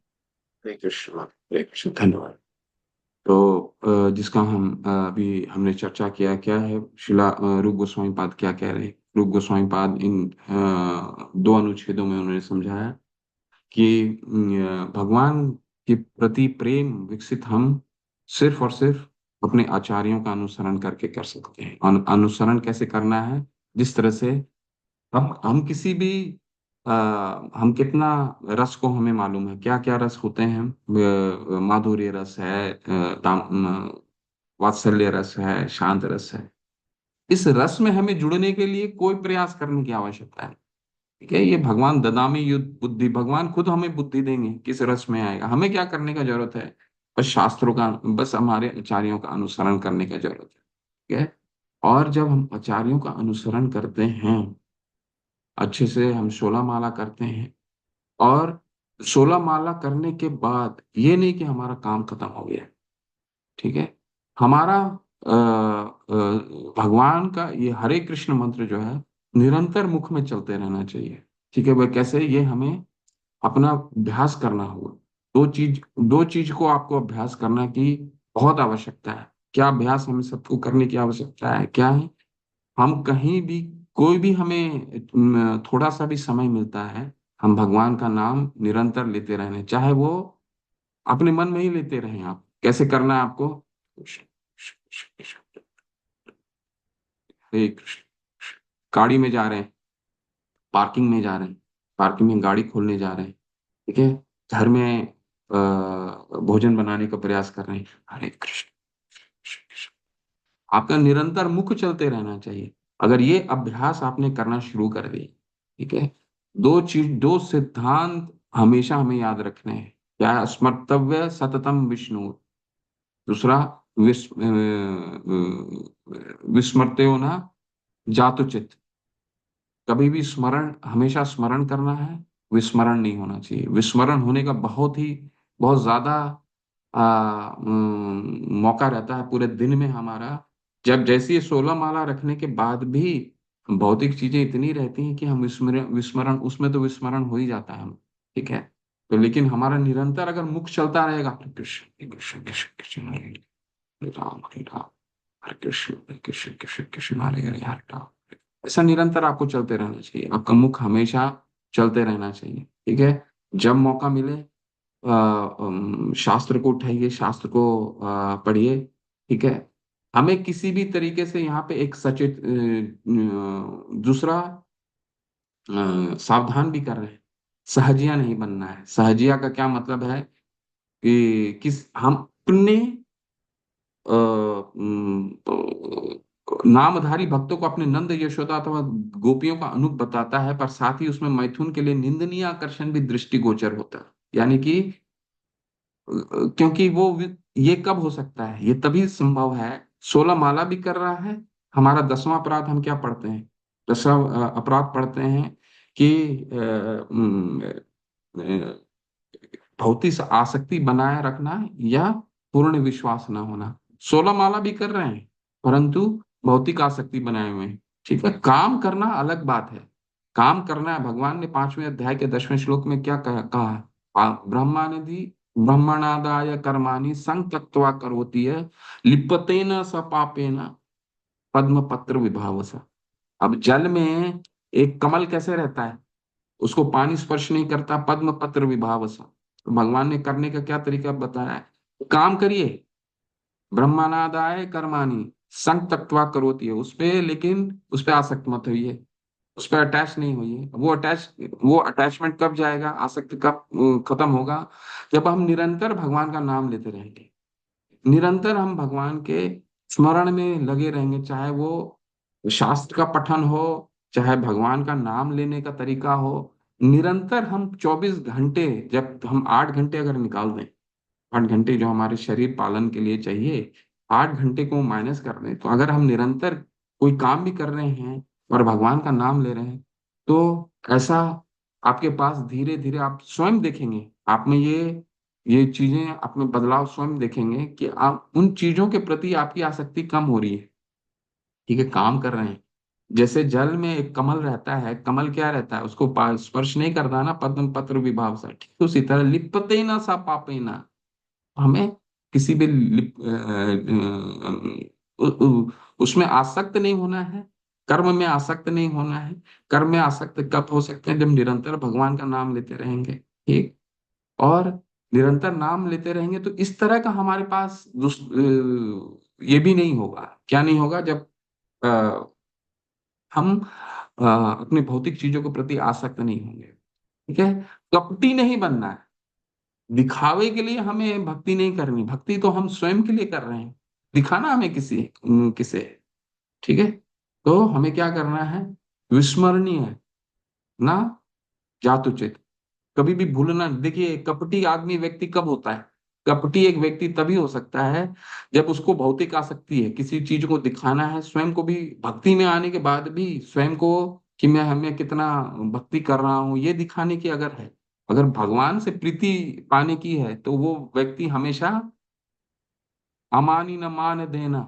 हरे कृष्ण, हरे कृष्ण, धन्यवाद। तो जिसका हम अभी हमने चर्चा किया, क्या है शिला रूप गोस्वामी पाद क्या कह रहे हैं। रूप गोस्वामी पाद इन दो अनुच्छेदों में उन्होंने समझाया कि भगवान के प्रति प्रेम विकसित हम सिर्फ और सिर्फ अपने आचार्यों का अनुसरण करके कर सकते हैं। अनुसरण कैसे करना है? जिस तरह से हम किसी भी आ, हम कितना रस को हमें मालूम है, क्या क्या रस होते हैं। माधुर्य रस है, वात्सल्य रस है, शांत रस है। इस रस में हमें जुड़ने के लिए कोई प्रयास करने की आवश्यकता है। ठीक है, ये भगवान ददामी युद्ध बुद्धि, भगवान खुद हमें बुद्धि देंगे किस रस में आएगा। हमें क्या करने का जरूरत है? बस शास्त्रों का, बस हमारे आचार्यों का अनुसरण करने का जरूरत है। ठीक है। और जब हम आचार्यों का अनुसरण करते हैं, अच्छे से हम 16 माला करते हैं, और 16 माला करने के बाद ये नहीं कि हमारा काम खत्म हो गया। ठीक है। हमारा भगवान का ये हरे कृष्ण मंत्र जो है, निरंतर मुख में चलते रहना चाहिए। ठीक है। वह कैसे? ये हमें अपना अभ्यास करना होगा। दो चीज को आपको अभ्यास करना की बहुत आवश्यकता है। क्या अभ्यास हमें सबको करने की आवश्यकता है? क्या है? हम कहीं भी, कोई भी हमें थोड़ा सा भी समय मिलता है, हम भगवान का नाम निरंतर लेते रहने, चाहे वो अपने मन में ही लेते रहें। आप कैसे करना है आपको? हरे कृष्ण। गाड़ी में जा रहे हैं, पार्किंग में जा रहे हैं, पार्किंग में गाड़ी खोलने जा रहे हैं। ठीक है। घर में भोजन बनाने का प्रयास कर रहे हैं, हरे कृष्ण। आपका निरंतर मुख चलते रहना चाहिए। अगर ये अभ्यास आपने करना शुरू कर दिया, ठीक है, दो सिद्धांत हमेशा हमें याद रखने हैं। क्या है? स्मर्तव्य सततम विष्णु। दूसरा, विस्मर्त्यो ना जातुचित। कभी भी स्मरण, हमेशा स्मरण करना है, विस्मरण नहीं होना चाहिए। विस्मरण होने का बहुत ज्यादा मौका रहता है पूरे दिन में हमारा। जब जैसे ये 16 माला रखने के बाद भी भौतिक चीजें इतनी रहती हैं कि हम विस्मरण विस्मरण उसमें तो विस्मरण हो ही जाता है हम। ठीक है। तो लेकिन हमारा निरंतर अगर मुख चलता रहेगा, हरे कृष्ण कृष्ण कृष्ण कृष्ण हरे राम, हरे कृष्ण कृष्ण कृष्ण हरे हरे, हरे राम। ऐसा निरंतर आपको चलते रहना चाहिए। आपका मुख हमेशा चलते रहना चाहिए। ठीक है। जब मौका मिले शास्त्र को उठाइए, शास्त्र को पढ़िए। ठीक है। हमें किसी भी तरीके से यहाँ पे एक सचेत दूसरा सावधान भी कर रहे हैं, सहजिया नहीं बनना है। सहजिया का क्या मतलब है कि किस हम अपने नामधारी भक्तों को अपने नंद यशोदा अथवा गोपियों का अनूप बताता है, पर साथ ही उसमें मैथुन के लिए निंदनीय आकर्षण भी दृष्टिगोचर होता है। यानी कि क्योंकि ये कब हो सकता है, ये तभी संभव है। 16 माला भी कर रहा है। हमारा 10वां अपराध हम क्या पढ़ते हैं? 10वां अपराध पढ़ते हैं कि भौतिक आसक्ति बनाए रखना या पूर्ण विश्वास ना होना। 16 माला भी कर रहे हैं परंतु भौतिक आसक्ति बनाए हुए हैं। ठीक है, काम करना अलग बात है। काम करना है। भगवान ने 5वें अध्याय के 10वें श्लोक में क्या कहा है? ब्रह्मानदि ब्रह्मणादाय कर्माणि संग करोति है लिप्यतेन स पापेन पद्म पत्र विभावसा। अब जल में एक कमल कैसे रहता है? उसको पानी स्पर्श नहीं करता, पद्म पत्र विभावसा। तो भगवान ने करने का क्या तरीका बताया है? काम करिए, ब्रह्मानादाय कर्माणि संग त्यक्त्वा करोति है उस पे, लेकिन उस पे आसक्त मत होइए, उस पर अटैच नहीं होइए। वो अटैचमेंट कब जाएगा, आसक्ति कब खत्म होगा? जब हम निरंतर भगवान का नाम लेते रहेंगे, निरंतर हम भगवान के स्मरण में लगे रहेंगे, चाहे वो शास्त्र का पठन हो, चाहे भगवान का नाम लेने का तरीका हो। निरंतर हम 24 घंटे, जब हम 8 घंटे अगर निकाल दें, 8 घंटे जो हमारे शरीर पालन के लिए चाहिए, 8 घंटे को माइनस कर दें, तो अगर हम निरंतर कोई काम भी कर रहे हैं और भगवान का नाम ले रहे हैं, तो ऐसा आपके पास धीरे धीरे आप स्वयं देखेंगे, आप में ये चीजें, आप में बदलाव स्वयं देखेंगे कि आप उन चीजों के प्रति आपकी आसक्ति कम हो रही है। ठीक है, काम कर रहे हैं। जैसे जल में एक कमल रहता है, कमल क्या रहता है, उसको स्पर्श नहीं करता ना, पद्म पत्र विभाव सा, ठीक उसी तरह लिप्यते ना सा पापे ना। हमें किसी भी उसमें आसक्त नहीं होना है, कर्म में आसक्त नहीं होना है। कर्म में आसक्त कब हो सकते हैं? जब निरंतर भगवान का नाम लेते रहेंगे। ठीक, और निरंतर नाम लेते रहेंगे तो इस तरह का हमारे पास ये भी नहीं होगा। क्या नहीं होगा? जब अ, हम अपने भौतिक चीजों के प्रति आसक्त नहीं होंगे। ठीक है, कपटी नहीं बनना है। दिखावे के लिए हमें भक्ति नहीं करनी, भक्ति तो हम स्वयं के लिए कर रहे हैं, दिखाना हमें किसे? ठीक है, तो हमें क्या करना है? विस्मरणीय ना जातुचित, कभी भी भूलना। देखिए, कपटी आदमी व्यक्ति कब होता है? कपटी एक व्यक्ति तभी हो सकता है जब उसको भौतिक आसक्ति है, किसी चीज को दिखाना है, स्वयं को भी भक्ति में आने के बाद भी स्वयं को कि मैं हमें कितना भक्ति कर रहा हूं, ये दिखाने की अगर है। अगर भगवान से प्रीति पाने की है तो वो व्यक्ति हमेशा अमानी न मान देना,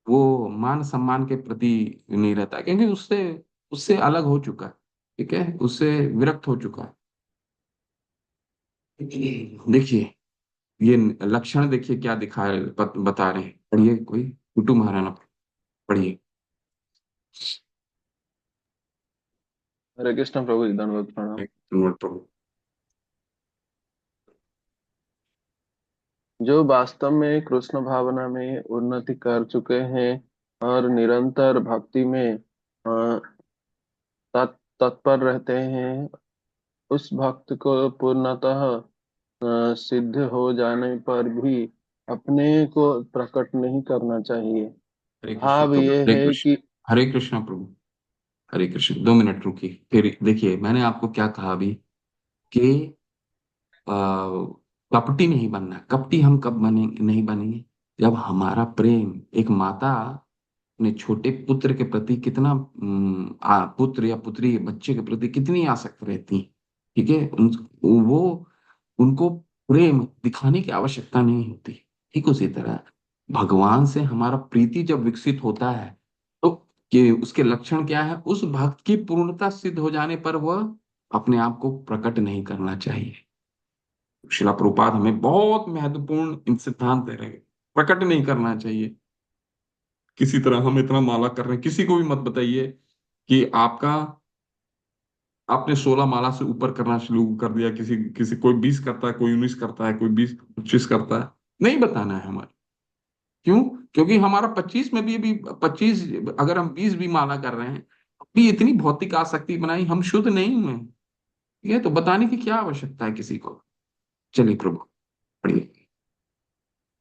वो मान सम्मान के प्रति नहीं रहता, क्योंकि उससे उससे अलग हो चुका है। ठीक है, उससे विरक्त हो चुका है। देखिए, ये लक्षण देखिए क्या दिखाए, बता रहे हैं। पढ़िए, कोई टूटू महाराणा, पढ़िए। हरे कृष्ण प्रभु जी, दंडवत प्रणाम। एक मिनट पढ़ो। जो वास्तव में कृष्ण भावना में उन्नति कर चुके हैं और निरंतर भक्ति में तत्पर रहते हैं, उस भक्त को पूर्णतः सिद्ध हो जाने पर भी अपने को प्रकट नहीं करना चाहिए। हरे कृष्ण भाव प्रभु, ये हरे है कृष्ण, कि हरे कृष्ण प्रभु, हरे कृष्ण। 2 मिनट रुकिए, फिर देखिए मैंने आपको क्या कहा अभी कि कपटी नहीं बनना। कपटी हम कब बनेंगे, नहीं बनेंगे? जब हमारा प्रेम, एक माता अपने छोटे पुत्र के प्रति कितना पुत्र या पुत्री बच्चे के प्रति कितनी आसक्त रहती है। ठीक है, वो उनको प्रेम दिखाने की आवश्यकता नहीं होती। ठीक उसी तरह भगवान से हमारा प्रीति जब विकसित होता है तो कि उसके लक्षण क्या है? उस भक्त की पूर्णता सिद्ध हो जाने पर वह अपने आप को प्रकट नहीं करना चाहिए। शिला प्रभुपाद हमें बहुत महत्वपूर्ण इन सिद्धांत दे रहे हैं। प्रकट नहीं करना चाहिए किसी तरह। हम इतना माला कर रहे हैं, किसी को भी मत बताइए कि आपने 16 माला से ऊपर करना शुरू कर दिया। किसी किसी कोई 20 करता है, कोई 19 करता है, कोई 20 25 करता है, नहीं बताना है हमारे। क्यों? क्योंकि हमारा 25 में भी 25, अगर हम 20 भी माला कर रहे हैं, अभी इतनी भौतिक आसक्ति बनाई, हम शुद्ध नहीं हुए। ठीक है, तो बताने की क्या आवश्यकता है किसी को। चलिए प्रभु, पढ़िए।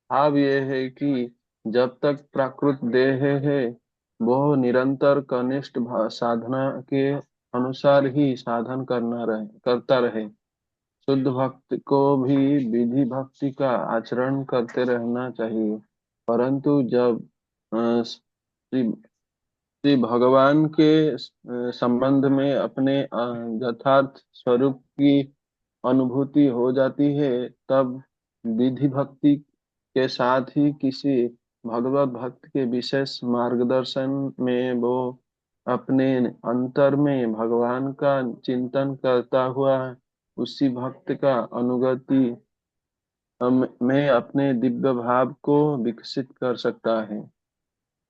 भाव ये है कि जब तक प्राकृत देह है, वह निरंतर कनिष्ठ साधना के अनुसार ही साधन करता रहे। शुद्ध भक्त को भी विधि भक्ति का आचरण करते रहना चाहिए, परंतु जब श्री श्री भगवान के संबंध में अपने यथार्थ स्वरूप की अनुभूति हो जाती है, तब विधि भक्ति के साथ ही किसी भगवत भक्त के विशेष मार्गदर्शन में वो अपने अंतर में भगवान का चिंतन करता हुआ उसी भक्त का अनुगति में अपने दिव्य भाव को विकसित कर सकता है।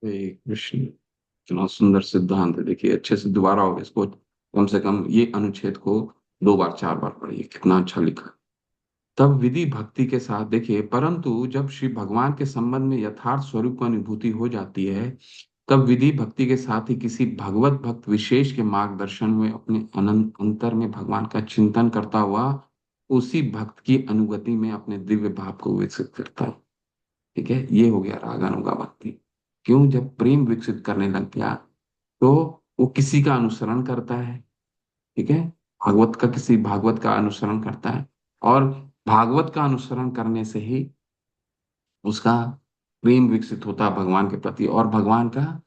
हे कृष्ण, इतना सुंदर सिद्धांत है। देखिए, अच्छे से दोबारा हो इसको, कम से कम ये अनुच्छेद को 2 बार 4 बार पढ़िए, कितना अच्छा लिखा है। तब विधि भक्ति के साथ, देखिए, परंतु जब श्री भगवान के संबंध में यथार्थ स्वरूप की अनुभूति हो जाती है, तब विधि भक्ति के साथ ही किसी भगवत भक्त विशेष के मार्गदर्शन में अपने अनंत अंतर में भगवान का चिंतन करता हुआ उसी भक्त की अनुगति में अपने दिव्य भाव को विकसित करता है। ठीक है, ये हो गया राग अनुगा भक्ति। क्यों? जब प्रेम विकसित करने लग गया, तो वो किसी का अनुसरण करता है। ठीक है, भागवत का अनुसरण करता है, और भागवत का अनुसरण करने से ही उसका प्रेम विकसित होता है भगवान के प्रति, और भगवान का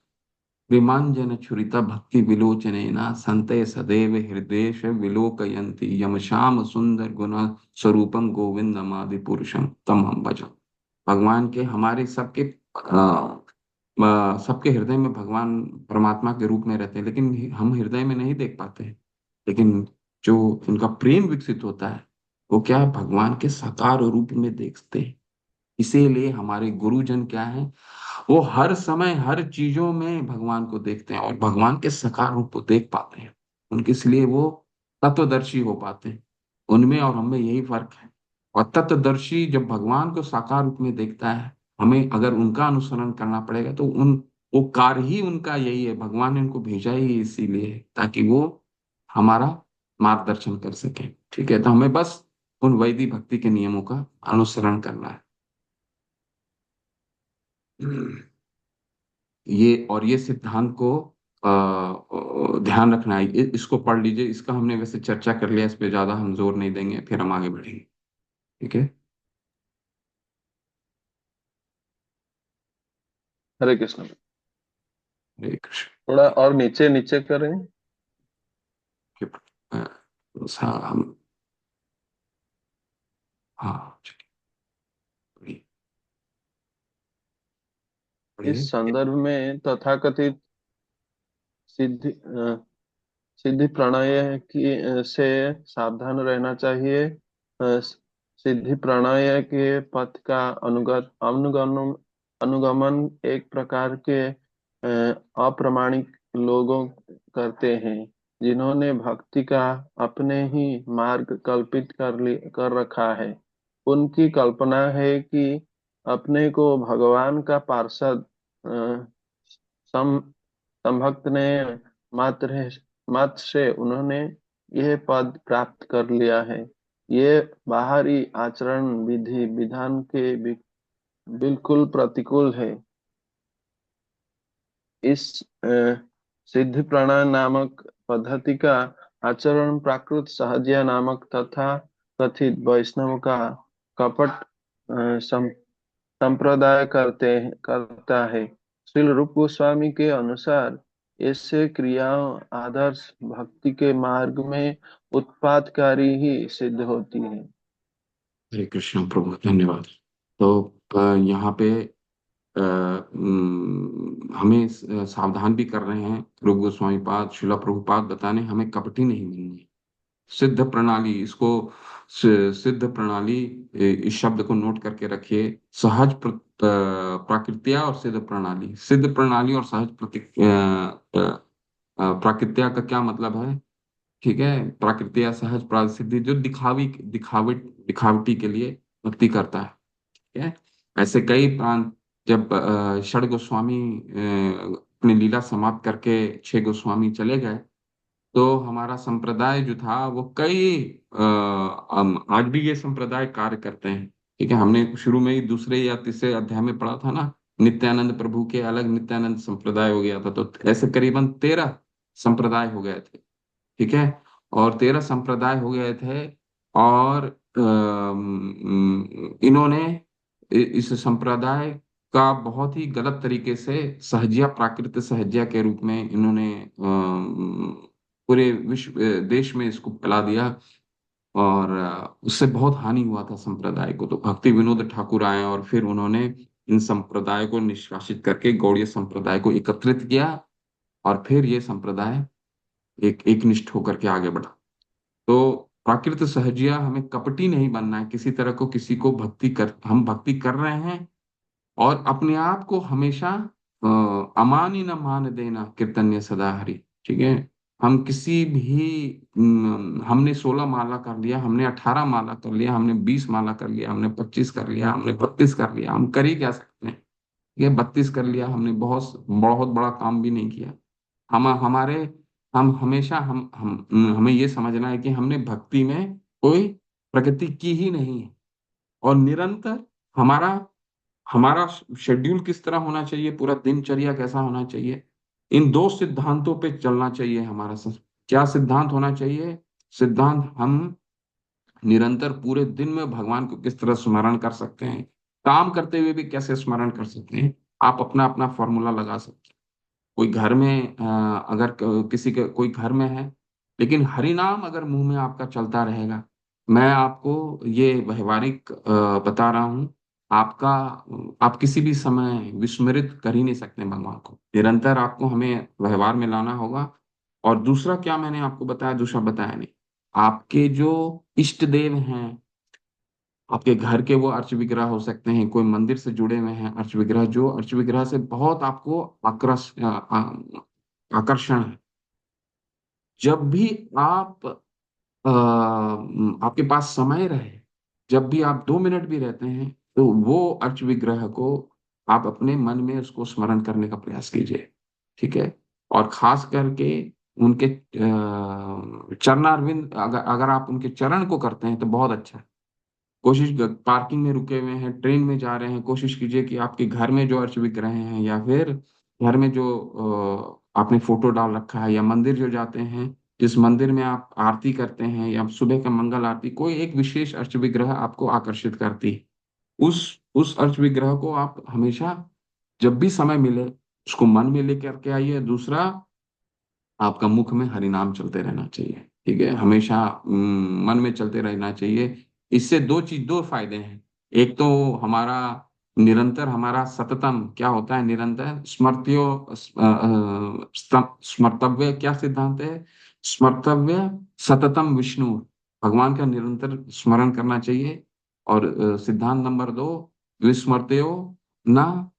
प्रेमांजन छुरिता भक्ति विलोचनेना संतय सदैव हृदय विलोकयन्ति यम श्याम सुंदर गुण स्वरूपम गोविंदम आदि पुरुषम तम हम भजम। भगवान के, हमारे सबके हृदय में भगवान परमात्मा के रूप में रहते हैं, लेकिन हम हृदय में नहीं देख पाते हैं। लेकिन जो उनका प्रेम विकसित होता है, वो क्या है, भगवान के साकार रूप में देखते हैं। इसीलिए हमारे गुरुजन क्या है, वो हर समय हर चीजों में भगवान को देखते हैं और भगवान के साकार रूप को देख पाते हैं। उनके, इसलिए वो तत्वदर्शी हो पाते हैं। उनमें और हमें यही फर्क है। और तत्वदर्शी जब भगवान को साकार रूप में देखता है, हमें अगर उनका अनुसरण करना पड़ेगा, तो वो कार्य ही उनका यही है। भगवान ने उनको भेजा ही इसीलिए है, ताकि वो हमारा मार्गदर्शन कर सके। ठीक है, तो हमें बस उन वैदिक भक्ति के नियमों का अनुसरण करना है। ये सिद्धांत को ध्यान रखना है। इसको पढ़ लीजिए, इसका हमने वैसे चर्चा कर लिया, इस पे ज्यादा हम जोर नहीं देंगे, फिर हम आगे बढ़ेंगे। ठीक है। हरे कृष्ण। हरे कृष्ण। थोड़ा और नीचे नीचे करें। हम, हाँ चलिए, पढ़िए इस पढ़िए। संदर्भ में तथाकथित सिद्धि सिद्धि प्रणय से सावधान रहना चाहिए। सिद्धि प्रणय के पथ का अनुगमन एक प्रकार के अप्रामाणिक लोगों करते हैं, जिन्होंने भक्ति का अपने ही मार्ग कल्पित कर रखा है। उनकी कल्पना है कि अपने को भगवान का पार्षद संभक्त ने मात्र मात्र से उन्होंने यह पद प्राप्त कर लिया है। ये बाहरी आचरण विधि विधान के बिल्कुल प्रतिकूल है। इस सिद्धि प्राणायाम नामक पद्धति का आचरण प्राकृत सहजिया नामक तथा कथित वैष्णव का कपट संप्रदाय करता है। श्रील रूप गोस्वामी के अनुसार ऐसे क्रियाओं आदर्श भक्ति के मार्ग में उत्पादकारी ही सिद्ध होती है। हरे कृष्ण प्रभु, धन्यवाद। तो यहाँ पे हमें सावधान भी कर रहे हैं रूप गोस्वामी पाद, शिला प्रभुपाद बताने, हमें कपटी नहीं बननी है। सिद्ध प्रणाली, इसको सिद्ध प्रणाली, इस शब्द को नोट करके रखिए। सहज प्राकृत्या और सिद्ध प्रणाली। सिद्ध प्रणाली और सहज प्राकृत्या का क्या मतलब है? ठीक है, प्राकृत्या सहज प्रासिद्धि, जो दिखावटी के लिए भक्ति करता है। ठीक है, ऐसे कई प्रांत जब षड गोस्वामी अपनी लीला समाप्त करके छह गोस्वामी चले गए, तो हमारा संप्रदाय जो था वो कई आज भी ये संप्रदाय कार्य करते हैं। ठीक है, हमने शुरू में ही दूसरे या तीसरे अध्याय में पढ़ा था ना, नित्यानंद प्रभु के अलग नित्यानंद संप्रदाय हो गया था, तो ऐसे करीबन 13 संप्रदाय हो गए थे। ठीक है, और 13 संप्रदाय हो गए थे। और इन्होंने इस संप्रदाय का बहुत ही गलत तरीके से सहजिया, प्राकृत सहजिया के रूप में इन्होंने पूरे विश्व देश में इसको फैला दिया। और उससे बहुत हानि हुआ था संप्रदाय को। तो भक्ति विनोद ठाकुर आए और फिर उन्होंने इन संप्रदाय को निष्कासित करके गौड़ीय संप्रदाय को एकत्रित किया, और फिर ये संप्रदाय एक एकनिष्ठ होकर के आगे बढ़ा। तो प्राकृत सहजिया, हमें कपटी नहीं बनना है किसी तरह को, किसी को हम भक्ति कर रहे हैं, और अपने आप को हमेशा अमानी न मान देना, कीर्तन्य सदा हरि। ठीक है, हम किसी भी हमने 16 माला कर लिया, हमने 18 माला कर लिया, हमने 20 माला कर लिया, हमने 25 कर लिया, हमने 32 कर लिया, हम कर ही क्या सकते हैं। ये 32 कर लिया, हमने बहुत बहुत बड़ा काम भी नहीं किया। हम हमारे हम हमेशा हमें ये समझना है कि हमने भक्ति में कोई प्रगति की ही नहीं है। और निरंतर हमारा हमारा शेड्यूल किस तरह होना चाहिए, पूरा दिनचर्या कैसा होना चाहिए, इन दो सिद्धांतों पे चलना चाहिए हमारा क्या सिद्धांत होना चाहिए? सिद्धांत, हम निरंतर पूरे दिन में भगवान को किस तरह स्मरण कर सकते हैं, काम करते हुए भी कैसे स्मरण कर सकते हैं। आप अपना अपना फॉर्मूला लगा सकते हैं। कोई घर में अगर किसी के कोई घर में है, लेकिन हरि नाम अगर मुंह में आपका चलता रहेगा, मैं आपको ये व्यवहारिक बता रहा हूँ, आपका आप किसी भी समय विस्मृत कर ही नहीं सकते भगवान को। निरंतर आपको हमें व्यवहार में लाना होगा। और दूसरा क्या मैंने आपको बताया, दूसरा बताया नहीं, आपके जो इष्ट देव हैं, आपके घर के वो अर्च विग्रह हो सकते हैं, कोई मंदिर से जुड़े हुए हैं अर्च विग्रह, जो अर्च विग्रह से बहुत आपको आकर्षण है। जब भी आप आपके पास समय रहे, जब भी आप 2 मिनट भी रहते हैं, तो वो अर्च विग्रह को आप अपने मन में उसको स्मरण करने का प्रयास कीजिए। ठीक है, और खास करके उनके चरणारविंद, अगर आप उनके चरण को करते हैं तो बहुत अच्छा है। पार्किंग में रुके हुए हैं, ट्रेन में जा रहे हैं, कोशिश कीजिए कि आपके घर में जो अर्च विग्रह हैं, या फिर घर में जो आपने फोटो डाल रखा है, या मंदिर जो जाते हैं, जिस मंदिर में आप आरती करते हैं, या सुबह का मंगल आरती, कोई एक विशेष अर्च विग्रह आपको आकर्षित करती है, उस अर्च विग्रह को आप हमेशा जब भी समय मिले उसको मन में लेकर के आइए। दूसरा, आपका मुख में हरि नाम चलते रहना चाहिए। ठीक है, हमेशा मन में चलते रहना चाहिए। इससे दो फायदे हैं। एक तो हमारा निरंतर, हमारा सततम क्या होता है, निरंतर स्मर्तव्य क्या सिद्धांत है, स्मर्तव्य सततम विष्णु, भगवान का निरंतर स्मरण करना चाहिए। और सिद्धांत नंबर 2, विस्मर्त्यो न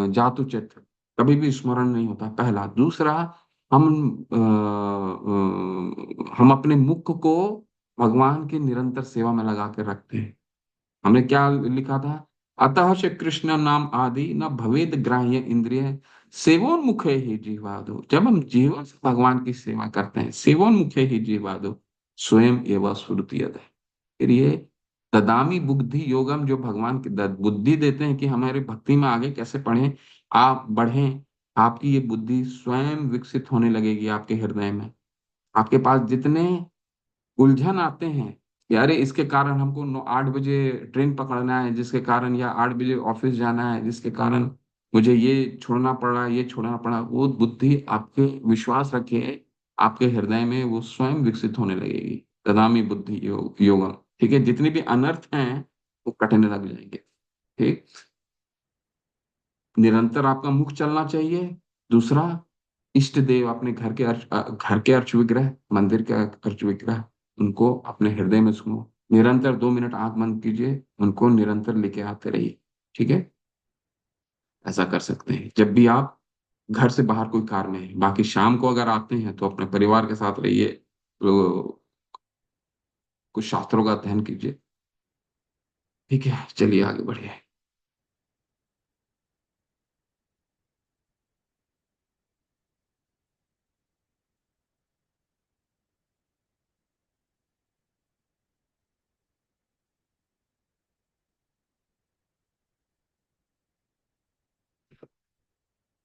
जातु चित्त, कभी भी स्मरण नहीं होता, पहला। दूसरा, हम हम अपने मुख को भगवान की निरंतर सेवा में लगा के रखते हैं। हमने क्या लिखा था, अतः श्री कृष्ण नाम आदि न भवेद ग्राह्य इंद्रिय, सेवोन्मुखे ही जीवादो। जब हम जीवन से भगवान की सेवा करते हैं, सेवोन्मुखे ही जीवादो स्वयं एवं स्फुरति। फिर ये ददामी बुद्धि योगम, जो भगवान की बुद्धि देते हैं कि हमारे भक्ति में आगे कैसे पढ़ें, आप बढ़ें, आपकी ये बुद्धि स्वयं विकसित होने लगेगी आपके हृदय में। आपके पास जितने उलझन आते हैं कि अरे इसके कारण हमको 8 बजे ट्रेन पकड़ना है, जिसके कारण, या 8 बजे ऑफिस जाना है, जिसके कारण मुझे ये छोड़ना पड़ा, ये छोड़ना पड़ा, वो बुद्धि आपके, विश्वास रखिए, आपके हृदय में वो स्वयं विकसित होने लगेगी। तदामी बुद्धि योगम। ठीक है, जितनी भी अनर्थ हैं वो कटने लग जाएंगे। ठीक, निरंतर आपका मुख चलना चाहिए। दूसरा, इष्ट देव, अपने घर के अर्च विग्रह, मंदिर के अर्च विग्रह, उनको अपने हृदय में सुनो। निरंतर 2 मिनट आंख बंद कीजिए, उनको निरंतर लेके आते रहिए। ठीक है, ऐसा कर सकते हैं जब भी आप घर से बाहर कोई कार में है। बाकी शाम को अगर आते हैं तो अपने परिवार के साथ रहिए, तो कुछ शास्त्रों का अध्ययन कीजिए। ठीक है, चलिए आगे बढ़िए।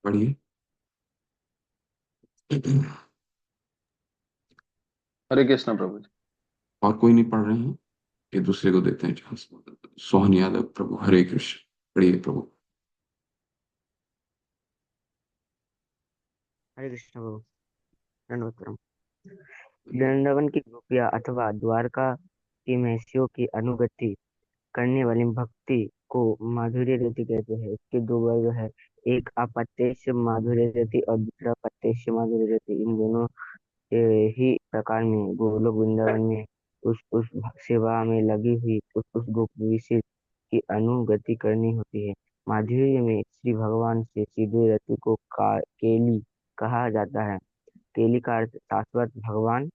पढ़िए। हरे कृष्णा प्रभु जी। और कोई नहीं पढ़ रहे हैं? ये दूसरे को देते हैं चांस। सोहन यादव प्रभु, हरे कृष्ण, पढ़िए प्रभु। हरे कृष्ण प्रभु। दंडवत प्रणाम। वृंदावन की गोपियां अथवा द्वारका की महर्षियों की अनुगति करने वाली भक्ति को माधुर्य रति कहते हैं। इसके दो वर्ग है, एक अप्रत्यक्ष माधुर्य रति और दूसरा प्रत्यक्ष माधुर्य रति। इन दोनों ही प्रकार में गोलोक वृंदावन में उस सेवा में लगी हुई उस गोप विशेष की अनुगति करनी होती है। माधुर्य में श्री भगवान से सीधे रति को केली कहा जाता है। केली का अर्थ शाश्वत भगवान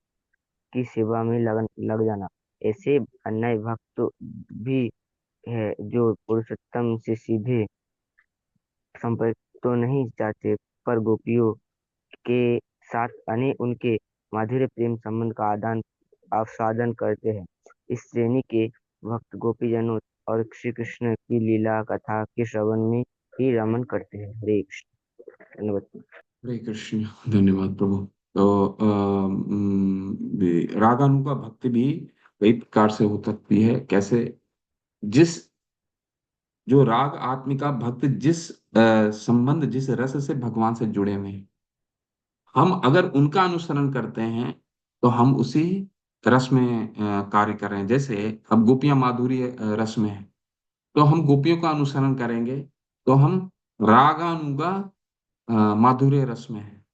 की सेवा में लग जाना। ऐसे अन्य भक्त भी है जो पुरुषोत्तम से सीधे संपर्क तो नहीं चाहते, पर गोपियों के साथ उनके माधुर्य प्रेम संबंध का आस्वादन करते हैं। इस श्रेणी के भक्त गोपीजनों और श्री कृष्ण की लीला कथा के श्रवण में ही रमन करते हैं। हरे कृष्ण। धन्यवाद। हरे कृष्ण, धन्यवाद प्रभु। तो रागानुगा भक्ति भी कई प्रकार से हो सकती है। कैसे? जिस जो राग आत्मिका भक्त जिस संबंध, जिस रस से भगवान से जुड़े हुए हैं, हम अगर उनका अनुसरण करते हैं तो हम उसी रस में कार्य कर रहे हैं। जैसे अब गोपियां माधुर्य रस में है, तो हम गोपियों का अनुसरण करेंगे तो हम रागानुगा माधुर्य रस में है।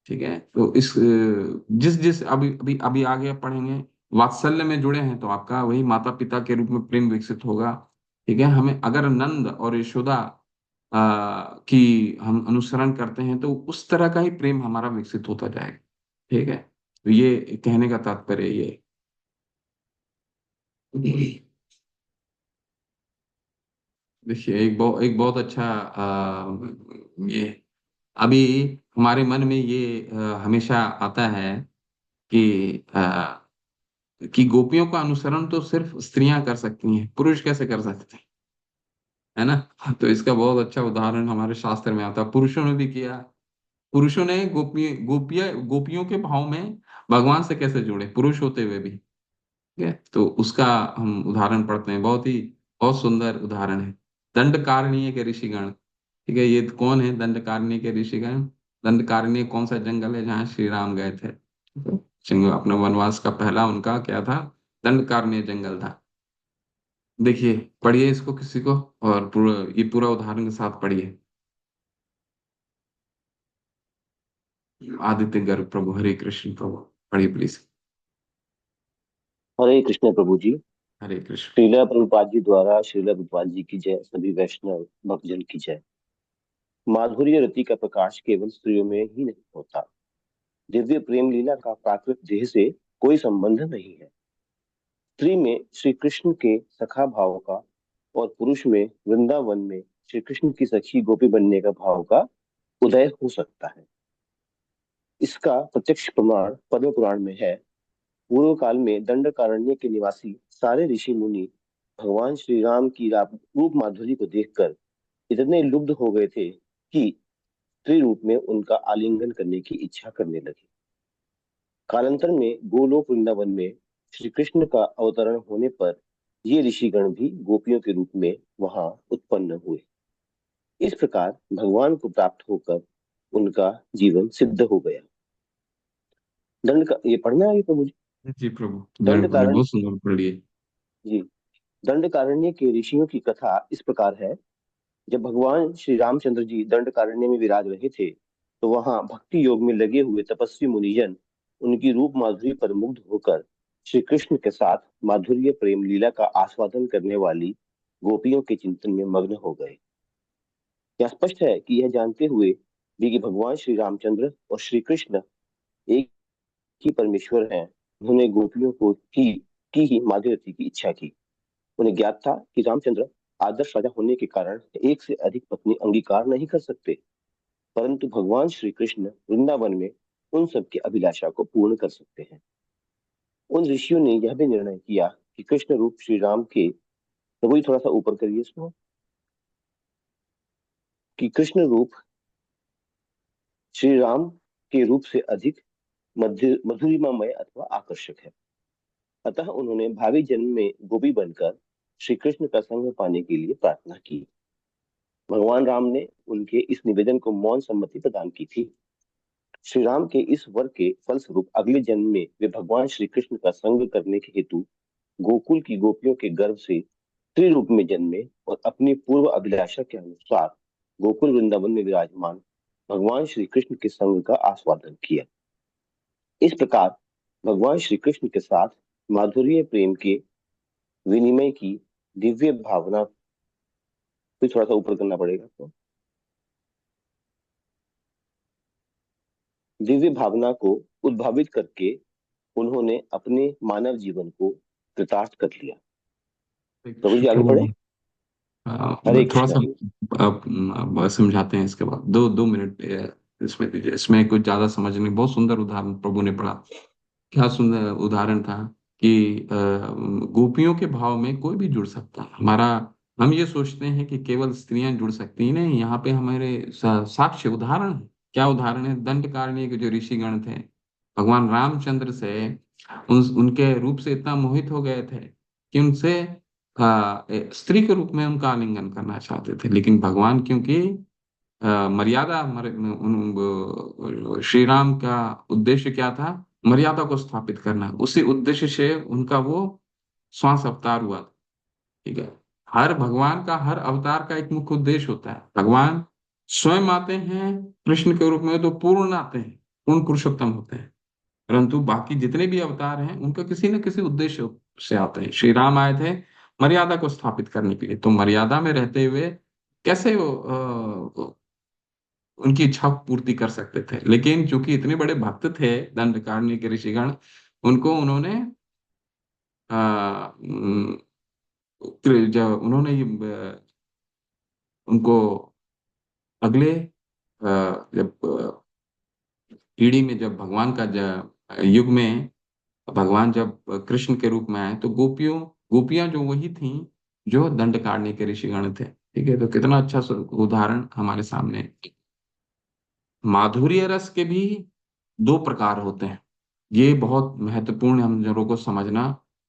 ठीक है? तो इस जिस जिस अभी अभी अभी आगे पढ़ेंगे, वात्सल्य में जुड़े हैं तो आपका वही माता पिता के रूप में प्रेम विकसित होगा। ठीक है? हमें अगर नंद और यशोदा की हम अनुसरण करते हैं तो उस तरह का ही प्रेम हमारा विकसित होता जाएगा। ठीक है? तो ये कहने का तात्पर्य ये है। देखिए, एक बहुत अच्छा ये अभी हमारे मन में ये हमेशा आता है कि कि गोपियों का अनुसरण तो सिर्फ स्त्रियां कर सकती हैं, पुरुष कैसे कर सकते हैं? है ना? तो इसका बहुत अच्छा उदाहरण हमारे शास्त्र में आता है, पुरुषों ने भी किया। पुरुषों ने गोपियों के भाव में भगवान से कैसे जुड़े, पुरुष होते हुए भी। ठीक है? तो उसका हम उदाहरण पढ़ते हैं, बहुत सुंदर उदाहरण है। दंडकारण्य के ऋषिगण। ठीक है? ये कौन है दंडकारण्य के ऋषिगण? दंडकारण्य कौन सा जंगल है जहाँ श्री राम गए थे? अपना वनवास का पहला उनका क्या था? दंडकारण्य जंगल था। देखिए, पढ़िए इसको किसी को, और ये पूरा उदाहरण के साथ पढ़िए। आदित्य गर्ग प्रभु, हरे कृष्ण प्रभु, पढ़िए प्लीज। हरे कृष्ण प्रभु जी। हरे कृष्ण। श्रीला प्रभुपाद जी द्वारा श्रीला प्रभुपाद जी की जय। सभी वैष्णव भक्तजन की जय। माधुर्य रति का प्रकाश केवल स्त्रियों में ही नहीं होता। दिव्य प्रेम लीला का प्राकृत देह से कोई संबंध नहीं है। स्त्री में श्री कृष्ण के सखा भाव का और पुरुष में वृंदावन में श्री कृष्ण की सखी गोपी बनने का भाव का उदय हो सकता है। इसका प्रत्यक्ष प्रमाण पद्म पुराण में है। पूर्व काल में दंडकारण्य के निवासी सारे ऋषि मुनि भगवान श्री राम की रूप माधुरी को देखकर इतने लुब्ध हो गए थे कि स्त्री रूप में उनका आलिंगन करने की इच्छा करने लगे। कालांतर में गोलोक वृंदावन में श्री कृष्ण का अवतरण होने पर ये ऋषिगण भी गोपियों के रूप में वहां उत्पन्न हुए। इस प्रकार भगवान को प्राप्त होकर उनका जीवन सिद्ध हो गया। दंड का ये पढ़ना है प्रभु जी। जी प्रभु, दंड कारण बहुत सुंदर पढ़िए। जी। दंडकारण्य के ऋषियों की कथा इस प्रकार है। जब भगवान श्री रामचंद्र जी दंडकारण्य में विराज रहे थे तो वहां भक्ति योग में लगे हुए तपस्वी मुनिजन उनकी रूप माधुरी पर मुग्ध होकर श्री कृष्ण के साथ माधुर्य प्रेम लीला का आस्वादन करने वाली गोपियों के चिंतन में मग्न हो गए। यह स्पष्ट है कि यह जानते हुए भी कि भगवान श्री रामचंद्र और श्री कृष्ण एक ही परमेश्वर हैं, उन्होंने गोपियों की ही माधुर्य की इच्छा की। उन्हें ज्ञात था कि रामचंद्र आदर्श राजा होने के कारण एक से अधिक पत्नी अंगीकार नहीं कर सकते, परंतु भगवान श्री कृष्ण वृंदावन में उन सबकी अभिलाषा को पूर्ण कर सकते हैं। उन ऋषियों ने यह भी निर्णय किया कि कृष्ण रूप श्री राम के, तो वही थोड़ा सा ऊपर करिए इसको, कि कृष्ण रूप श्री राम के रूप से अधिक मधुरिमामय अथवा आकर्षक है। अतः उन्होंने भावी जन्म में गोपी बनकर श्री कृष्ण का संग पाने के लिए प्रार्थना की। भगवान राम ने उनके इस निवेदन को मौन सम्मति प्रदान की थी। श्री राम के इस वर के फलस्वरूप अगले जन्म में वे भगवान श्री कृष्ण का संग करने के हेतु गोकुल की गोपियों के गर्भ से स्त्री रूप में जन्मे और अपनी पूर्व अभिलाषा के अनुसार गोकुल वृंदावन में विराजमान भगवान श्री कृष्ण के संग का आस्वादन किया। इस प्रकार भगवान श्री कृष्ण के साथ माधुर्य प्रेम के विनिमय की दिव्य भावना, फिर थोड़ा सा ऊपर करना पड़ेगा तो, दिव्य भावना को उद्भावित करके उन्होंने अपने मानव जीवन को कृतार्थ कर लिया। प्रभु जी आगे प्रभु बढ़े। जी, हरे थोड़ा कृष्णा। सा समझाते हैं इसके बाद। दो दो मिनट इसमें दीजिए। इसमें कुछ ज्यादा समझ नहीं, बहुत सुंदर उदाहरण प्रभु ने पढ़ा। क्या सुंदर उदाहरण था कि गोपियों के भाव में कोई भी जुड़ सकता है। हमारा हम ये सोचते हैं कि केवल स्त्रियां जुड़ सकती हैं, नहीं, यहाँ पे हमारे साक्ष्य उदाहरण है। क्या उदाहरण है? दंडकारण्य के जो ऋषिगण थे, भगवान रामचंद्र से उनके रूप से इतना मोहित हो गए थे कि उनसे स्त्री के रूप में उनका आलिंगन करना चाहते थे। लेकिन भगवान, क्योंकि मर्यादा श्री राम का उद्देश्य क्या था? मर्यादा को स्थापित करना। उसी उद्देश्य से उनका वो श्वास अवतार हुआ था। ठीक है। हर भगवान का, हर अवतार का एक मुख्य उद्देश्य होता है। भगवान स्वयं आते हैं कृष्ण के रूप में तो पूर्ण आते हैं, पूर्ण पुरुषोत्तम होते हैं। परंतु बाकी जितने भी अवतार हैं उनका किसी न किसी उद्देश्य से आते हैं। श्री राम आए थे मर्यादा को स्थापित करने के लिए, तो मर्यादा में रहते हुए कैसे वो उनकी इच्छा पूर्ति कर सकते थे। लेकिन चूंकि इतने बड़े भक्त थे दंडकारण्य के ऋषिगण, उनको उन्होंने जब उन्होंने उनको अगले जब पीढ़ी में, जब भगवान का युग में भगवान जब कृष्ण के रूप में आए, तो गोपियां जो वही थीं जो दंडकारण्य के ऋषिगण थे। ठीक है। तो कितना अच्छा उदाहरण हमारे सामने है। माधुर्य रस के भी दो प्रकार होते हैं। ये बहुत महत्वपूर्ण है हम जनों को समझना।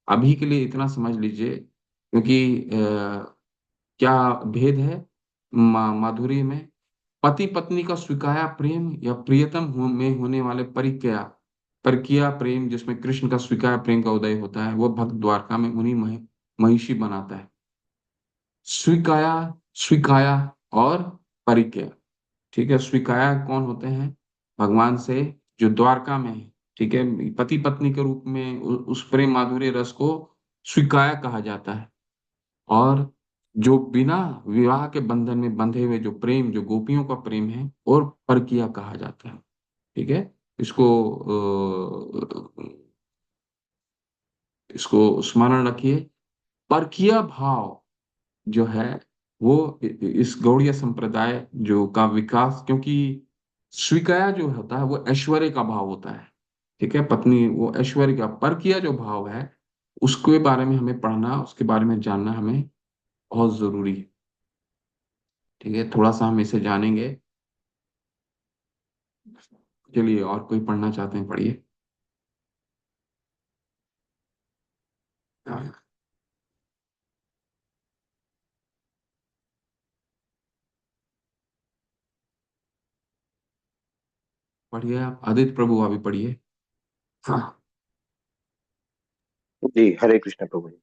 अभी के लिए इतना समझ लीजिए, क्योंकि क्या भेद है माधुर्य में? पति पत्नी का स्वीकारा प्रेम या प्रियतम में होने वाले परिक्रिया परकिया प्रेम, जिसमें कृष्ण का स्वीकारा प्रेम का उदय होता है, वो भक्त द्वारका में उन्हीं महिषी बनाता है। स्वीकाया, स्वीकाया और परिक्रिया। ठीक है। स्वीकाया कौन होते हैं? भगवान से जो द्वारका में है। ठीक है। पति पत्नी के रूप में उस प्रेम माधुर्य रस को स्वीकाया कहा जाता है। और जो बिना विवाह के बंधन में बंधे हुए जो प्रेम, जो गोपियों का प्रेम है, और परकिया कहा जाता है। ठीक है। इसको इसको स्मरण रखिए। परकिया भाव जो है वो इस गौड़ीय संप्रदाय जो का विकास, क्योंकि स्वीकाया जो होता है वो ऐश्वर्य का भाव होता है। ठीक है। पत्नी वो ऐश्वर्य का, परकिया जो भाव है उसके बारे में हमें पढ़ना, उसके बारे में जानना हमें बहुत जरूरी है। ठीक है। थोड़ा सा हम इसे जानेंगे। चलिए, और कोई पढ़ना चाहते हैं पढ़िए। हाँ, पढ़िए आप, आदित्य प्रभु अभी पढ़िए। हाँ। जी हरे कृष्ण प्रभु जी।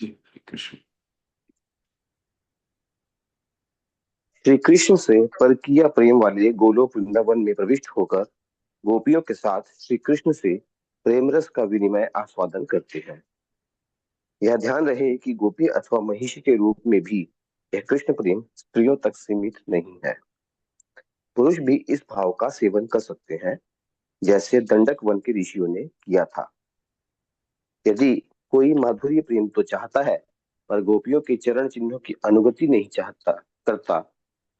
जी, हरे कृष्ण। श्री कृष्ण से परकीय प्रेम वाले गोलोक वृंदावन में प्रविष्ट होकर गोपियों के साथ श्री कृष्ण से प्रेम रस का विनिमय आस्वादन करते हैं। यह ध्यान रहे कि गोपी अथवा महिषी के रूप में भी यह कृष्ण प्रेम स्त्रियों तक सीमित नहीं है। पुरुष भी इस भाव का सेवन कर सकते हैं, जैसे दंडक वन के ऋषियों ने किया था। यदि कोई माधुर्य प्रेम तो चाहता है पर गोपियों के चरण चिन्हों की अनुगति नहीं चाहता करता,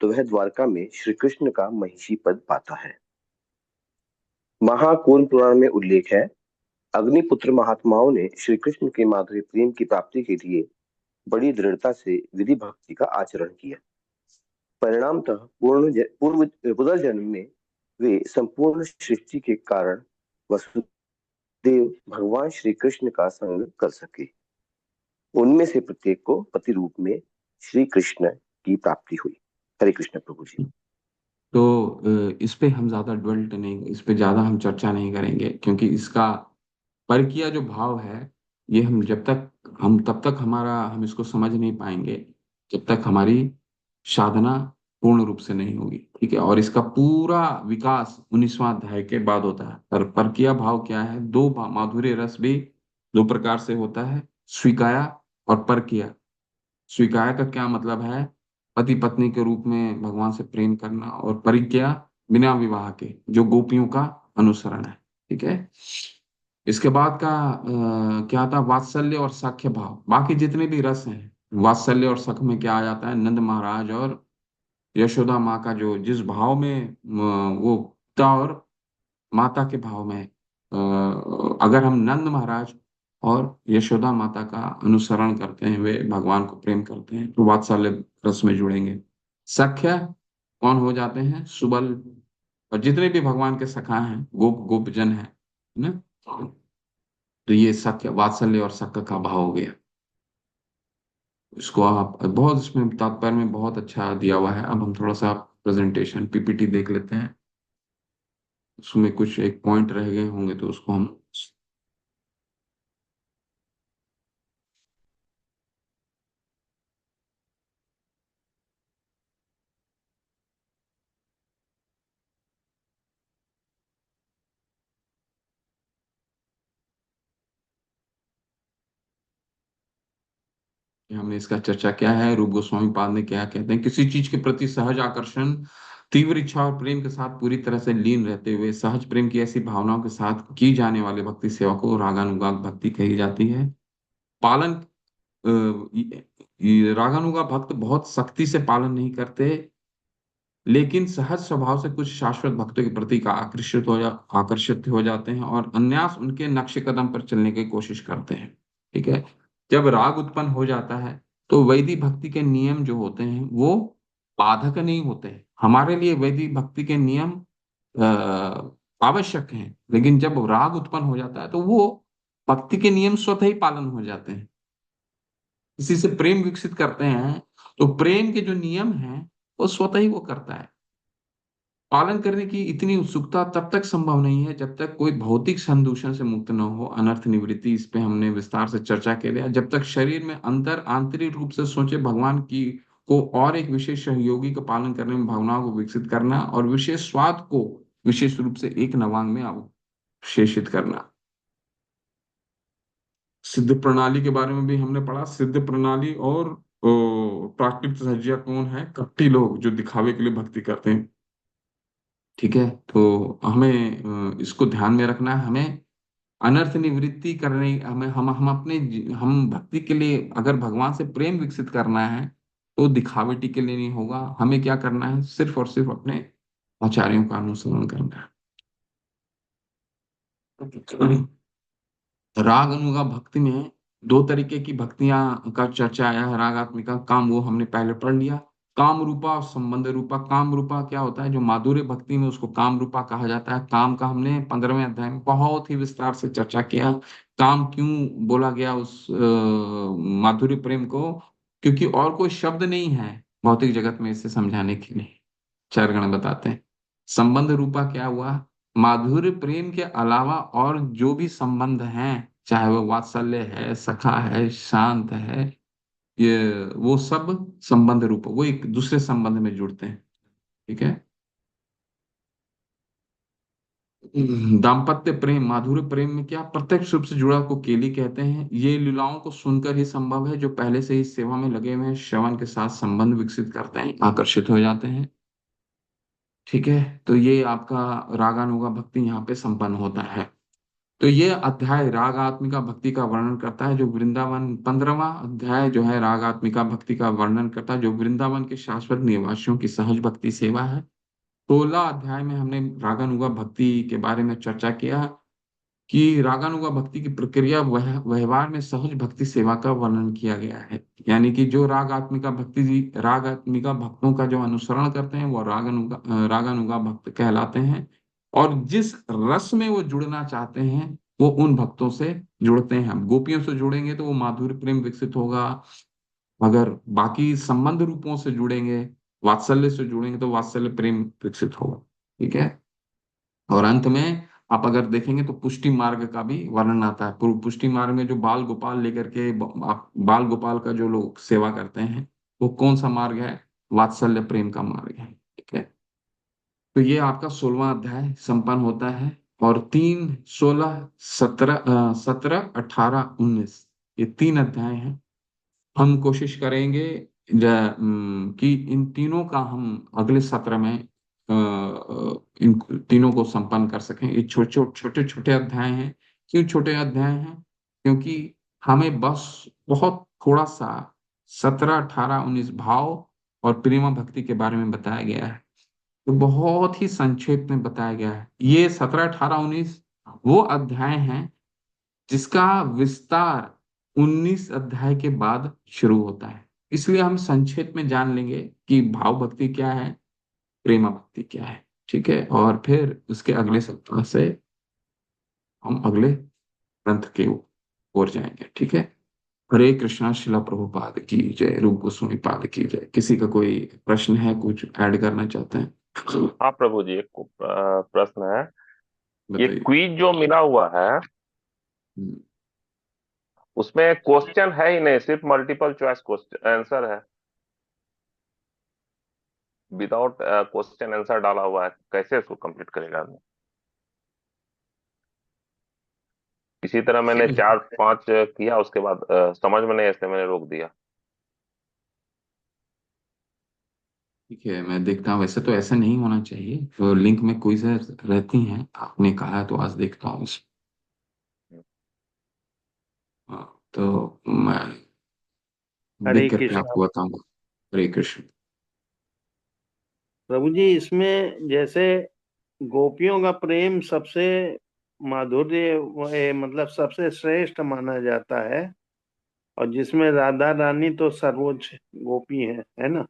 तो वह द्वारका में श्री कृष्ण का महिषी पद पाता है। महाकूल पुराण में उल्लेख है, अग्निपुत्र महात्माओं ने श्री कृष्ण के माधुर्य प्रेम की प्राप्ति के लिए बड़ी दृढ़ता से विधि भक्ति का आचरण किया। परिणामतः पूर्व पुनर्जन्म में वे संपूर्ण सृष्टि के कारण वसुदेव भगवान श्री कृष्ण का संग कर सके। उनमें से प्रत्येक को पति रूप में श्री कृष्ण की प्राप्ति हुई। हरे कृष्ण प्रभु जी। तो इस पे हम ज्यादा ड्वेल्ट नहीं, इस पे ज्यादा हम चर्चा नहीं करेंगे, क्योंकि इसका परकीय जो भाव है, ये हम जब तक हम तब तक हमारा हम इसको समझ नहीं पाएंगे जब तक हमारी साधना पूर्ण रूप से नहीं होगी। ठीक है, और इसका पूरा विकास 19वां अध्याय के बाद होता है। पर परकीय भाव क्या है? माधुर्य रस भी दो प्रकार से होता है, स्वीकाया और परकीय। स्वीकार्य का क्या मतलब है? पति पत्नी के रूप में भगवान से प्रेम करना, और परिज्ञा बिना विवाह के, जो गोपियों का अनुसरण है। ठीक है, इसके बाद का क्या था? वात्सल्य और सख्य भाव। बाकी जितने भी रस हैं, वात्सल्य और सख्य में क्या आ जाता है? नंद महाराज और यशोदा माँ का जो जिस भाव में वो पिता और माता के भाव में, अगर हम नंद महाराज और यशोदा माता का अनुसरण करते हैं, वे भगवान को प्रेम करते हैं, तो वात्सल्य रस में जुड़ेंगे। सख्य कौन हो जाते हैं? सुबल और जितने भी भगवान के सखा हैं, गोपजन है ना। तो ये सख्य, वात्सल्य और सख्य का भाव हो गया। इसको आप बहुत, इसमें तात्पर्य में बहुत अच्छा दिया हुआ है। अब हम थोड़ा सा प्रेजेंटेशन पीपीटी देख लेते हैं, उसमें कुछ एक पॉइंट रह गए होंगे तो उसको हम। हमने इसका चर्चा किया है। रूप गोस्वामी पाद ने क्या कहते हैं? किसी चीज के प्रति सहज आकर्षण, तीव्र इच्छा और प्रेम के साथ पूरी तरह से लीन रहते हुए सहज प्रेम की ऐसी भावनाओं के साथ की जाने वाली भक्ति सेवा को रागानुगा भक्ति कही जाती है। पालन ये रागानुगा भक्त बहुत सख्ती से पालन नहीं करते, लेकिन सहज स्वभाव से कुछ शाश्वत भक्तों के प्रति का आकर्षित हो जाते हैं और अन्यास उनके नक्शे कदम पर चलने की कोशिश करते हैं। ठीक है, जब राग उत्पन्न हो जाता है तो वैदिक भक्ति के नियम जो होते हैं वो बाधक नहीं होते हैं। हमारे लिए वैदिक भक्ति के नियम आवश्यक हैं, लेकिन जब राग उत्पन्न हो जाता है तो वो भक्ति के नियम स्वतः ही पालन हो जाते हैं। किसी से प्रेम विकसित करते हैं तो प्रेम के जो नियम हैं वो स्वतः ही वो करता है। पालन करने की इतनी उत्सुकता तब तक संभव नहीं है जब तक कोई भौतिक संदूषण से मुक्त न हो। अनर्थ निवृत्ति, इस पे हमने विस्तार से चर्चा के लिया। जब तक शरीर में अंतर आंतरिक रूप से सोचे भगवान की को और एक विशेष सहयोगी का पालन करने में भावनाओं को विकसित करना और विशेष स्वाद को विशेष रूप से एक नवांग में अवशेषित करना। सिद्ध प्रणाली के बारे में भी हमने पढ़ा। सिद्ध प्रणाली और प्राकृतिक सज्जा कौन है? कपटी लोग जो दिखावे के लिए भक्ति करते हैं। ठीक है, तो हमें इसको ध्यान में रखना है। हमें अनर्थ निवृत्ति करने, हमें हम अपने हम भक्ति के लिए अगर भगवान से प्रेम विकसित करना है तो दिखावटी के लिए नहीं होगा। हमें क्या करना है? सिर्फ और सिर्फ अपने आचार्यों का अनुसरण करना है। राग अनुगा भक्ति में दो तरीके की भक्तियां का चर्चा आया है। रागात्मिका काम, वो हमने पहले पढ़ लिया। काम रूपा और संबंध रूपा। काम रूपा क्या होता है? जो माधुर्य भक्ति में उसको काम रूपा कहा जाता है। काम का हमने 15वें अध्याय में बहुत ही विस्तार से चर्चा किया। काम क्यों बोला गया उस माधुर्य प्रेम को? क्योंकि और कोई शब्द नहीं है भौतिक जगत में इसे समझाने के लिए। चार गण बताते हैं। संबंध रूपा क्या हुआ? माधुर्य प्रेम के अलावा और जो भी संबंध हैं, चाहे वो वात्सल्य है, सखा है, शांत है, ये वो सब संबंध रूप, वो एक दूसरे संबंध में जुड़ते हैं। ठीक है, दाम्पत्य प्रेम, माधुर्य प्रेम में क्या प्रत्यक्ष रूप से जुड़ा को केली कहते हैं। ये लीलाओं को सुनकर ही संभव है। जो पहले से ही सेवा में लगे हुए हैं, श्रवण के साथ संबंध विकसित करते हैं, आकर्षित हो जाते हैं। ठीक है, तो ये आपका रागानुगा भक्ति यहाँ पे संपन्न होता है। तो ये अध्याय रागात्मिका भक्ति का वर्णन करता है। जो वृंदावन 15वां अध्याय जो है रागात्मिका भक्ति का वर्णन करता है, जो वृंदावन के शाश्वत निवासियों की सहज भक्ति सेवा है। 16 अध्याय में हमने रागानुगा भक्ति के बारे में चर्चा किया। कि रागानुगा भक्ति की प्रक्रिया व्यवहार में सहज भक्ति सेवा का वर्णन किया गया है। यानी कि जो रागात्मिका भक्तों का जो अनुसरण करते हैं वो रागानुगा भक्त कहलाते हैं। और जिस रस में वो जुड़ना चाहते हैं वो उन भक्तों से जुड़ते हैं। हम गोपियों से जुड़ेंगे तो वो माधुर्य प्रेम विकसित होगा, अगर बाकी संबंध रूपों से जुड़ेंगे, वात्सल्य से जुड़ेंगे तो वात्सल्य प्रेम विकसित होगा। ठीक है। और अंत में आप अगर देखेंगे तो पुष्टि मार्ग का भी वर्णन आता है। पुष्टि मार्ग में जो बाल गोपाल लेकर के आप बाल गोपाल का जो लोग सेवा करते हैं वो कौन सा मार्ग है? वात्सल्य प्रेम का मार्ग है। ठीक है। तो ये आपका 16वां अध्याय संपन्न होता है। और 3, 16, 17, 18, 19 ये 3 अध्याय हैं। हम कोशिश करेंगे कि इन तीनों का हम अगले सत्र में इन तीनों को संपन्न कर सकें। ये छोटे छोटे छोटे अध्याय हैं। क्यों छोटे अध्याय हैं? क्योंकि हमें बस बहुत थोड़ा सा 17, 18, 19 भाव और प्रेमा भक्ति के बारे में बताया गया है। तो बहुत ही संक्षेप में बताया गया है। ये 17, 18, 19 वो अध्याय हैं जिसका विस्तार 19 अध्याय के बाद शुरू होता है। इसलिए हम संक्षेप में जान लेंगे कि भाव भक्ति क्या है, प्रेमा भक्ति क्या है। ठीक है। और फिर उसके अगले सप्ताह से हम अगले ग्रंथ के ओर जाएंगे। ठीक है। हरे कृष्णा। शिला प्रभुपाद की जय। रूप गोस्वामी पाद की जय। किसी का कोई प्रश्न है, कुछ ऐड करना चाहते हैं? हाँ प्रभु जी, एक प्रश्न है। ये बताइए। क्विज जो मिला हुआ है हम्म, उसमें क्वेश्चन है ही नहीं, सिर्फ मल्टीपल चॉइस क्वेश्चन आंसर है, विदाउट क्वेश्चन आंसर डाला हुआ है। कैसे इसको कंप्लीट करेगा आदमी? इसी तरह मैंने ठीक 4-5 किया, उसके बाद समझ में नहीं, ऐसे मैंने रोक दिया। है, मैं देखता हूँ। वैसे तो ऐसा नहीं होना चाहिए। तो लिंक में कोई से रहती हैं, आपने कहा है तो आज देखता हूँ हाँ, तो मैं हरे देख करके कृष्णा। आपको बताऊंगा। हरे कृष्ण। प्रभु जी, इसमें जैसे गोपियों का प्रेम सबसे माधुर्य मतलब सबसे श्रेष्ठ माना जाता है, और जिसमें राधा रानी तो सर्वोच्च गोपी है ना।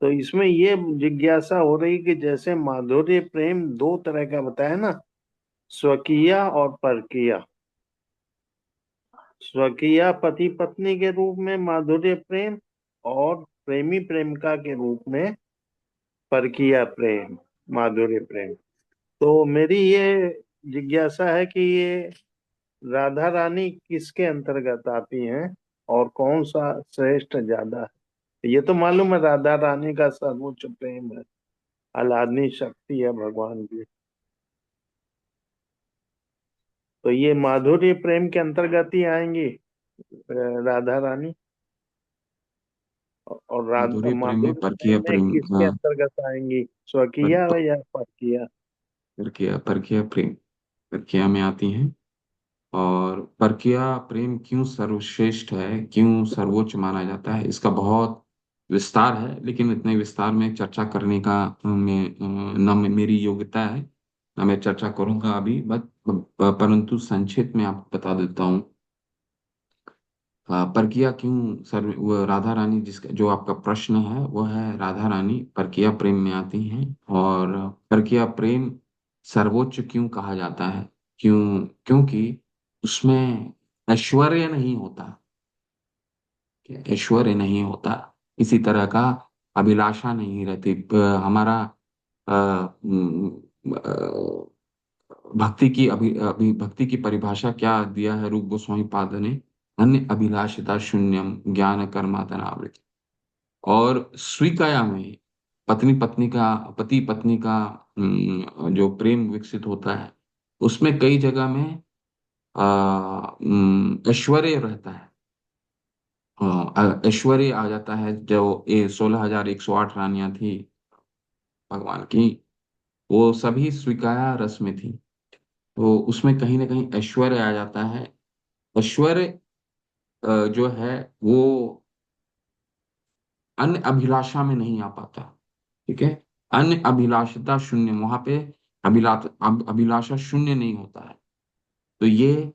तो इसमें ये जिज्ञासा हो रही कि जैसे माधुर्य प्रेम दो तरह का बताया ना, स्वकीय और परकीय। स्वकीय पति पत्नी के रूप में माधुर्य प्रेम, और प्रेमी प्रेमिका के रूप में परकीय प्रेम, माधुर्य प्रेम। तो मेरी ये जिज्ञासा है कि ये राधा रानी किसके अंतर्गत आती हैं, और कौन सा श्रेष्ठ ज्यादा है। ये तो मालूम है राधा रानी का सर्वोच्च प्रेम है, आह्लादनी शक्ति है भगवान की। तो ये माधुर्य प्रेम के अंतर्गत ही आएंगी राधा रानी। और राधा माधुर्य प्रेम में माधुर्य परकीय प्रेम में प्रेम किसके अंतर्गत आएंगी, स्वकीय या परकीय? परकीय परकीय प्रेम परकीय में आती हैं। और परकीय प्रेम क्यों सर्वश्रेष्ठ है, क्यों सर्वोच्च माना जाता है, इसका बहुत विस्तार है। लेकिन इतने विस्तार में चर्चा करने का न मेरी योग्यता है, न मैं चर्चा करूंगा अभी। बस परंतु संक्षेप में आपको बता देता हूँ। परकिया क्यों सर वो राधा रानी, जिसका जो आपका प्रश्न है वो है राधा रानी परकिया प्रेम में आती हैं। और परकिया प्रेम सर्वोच्च क्यों कहा जाता है? क्योंकि उसमें ऐश्वर्य नहीं होता। ऐश्वर्य नहीं होता, इसी तरह का अभिलाषा नहीं रहती। हमारा अ, भक्ति की भक्ति की परिभाषा क्या दिया है रूप गोस्वामी पाद ने? अन्य अभिलाषिता शून्यम ज्ञान कर्मातनावृत। और स्वीकाया में पति पत्नी का जो प्रेम विकसित होता है उसमें कई जगह में ऐश्वर्य रहता है। ऐश्वर्य आ जाता है। जो ये 16,108 रानियां थी भगवान की, वो सभी स्वीकाया रस में थी। तो उसमें कहीं ना कहीं ऐश्वर्य आ जाता है। ऐश्वर्य जो है वो अन्य अभिलाषा में नहीं आ पाता। ठीक है। अन्य अभिलाषिता शून्य, वहां पे अभिलाषा शून्य नहीं होता है। तो ये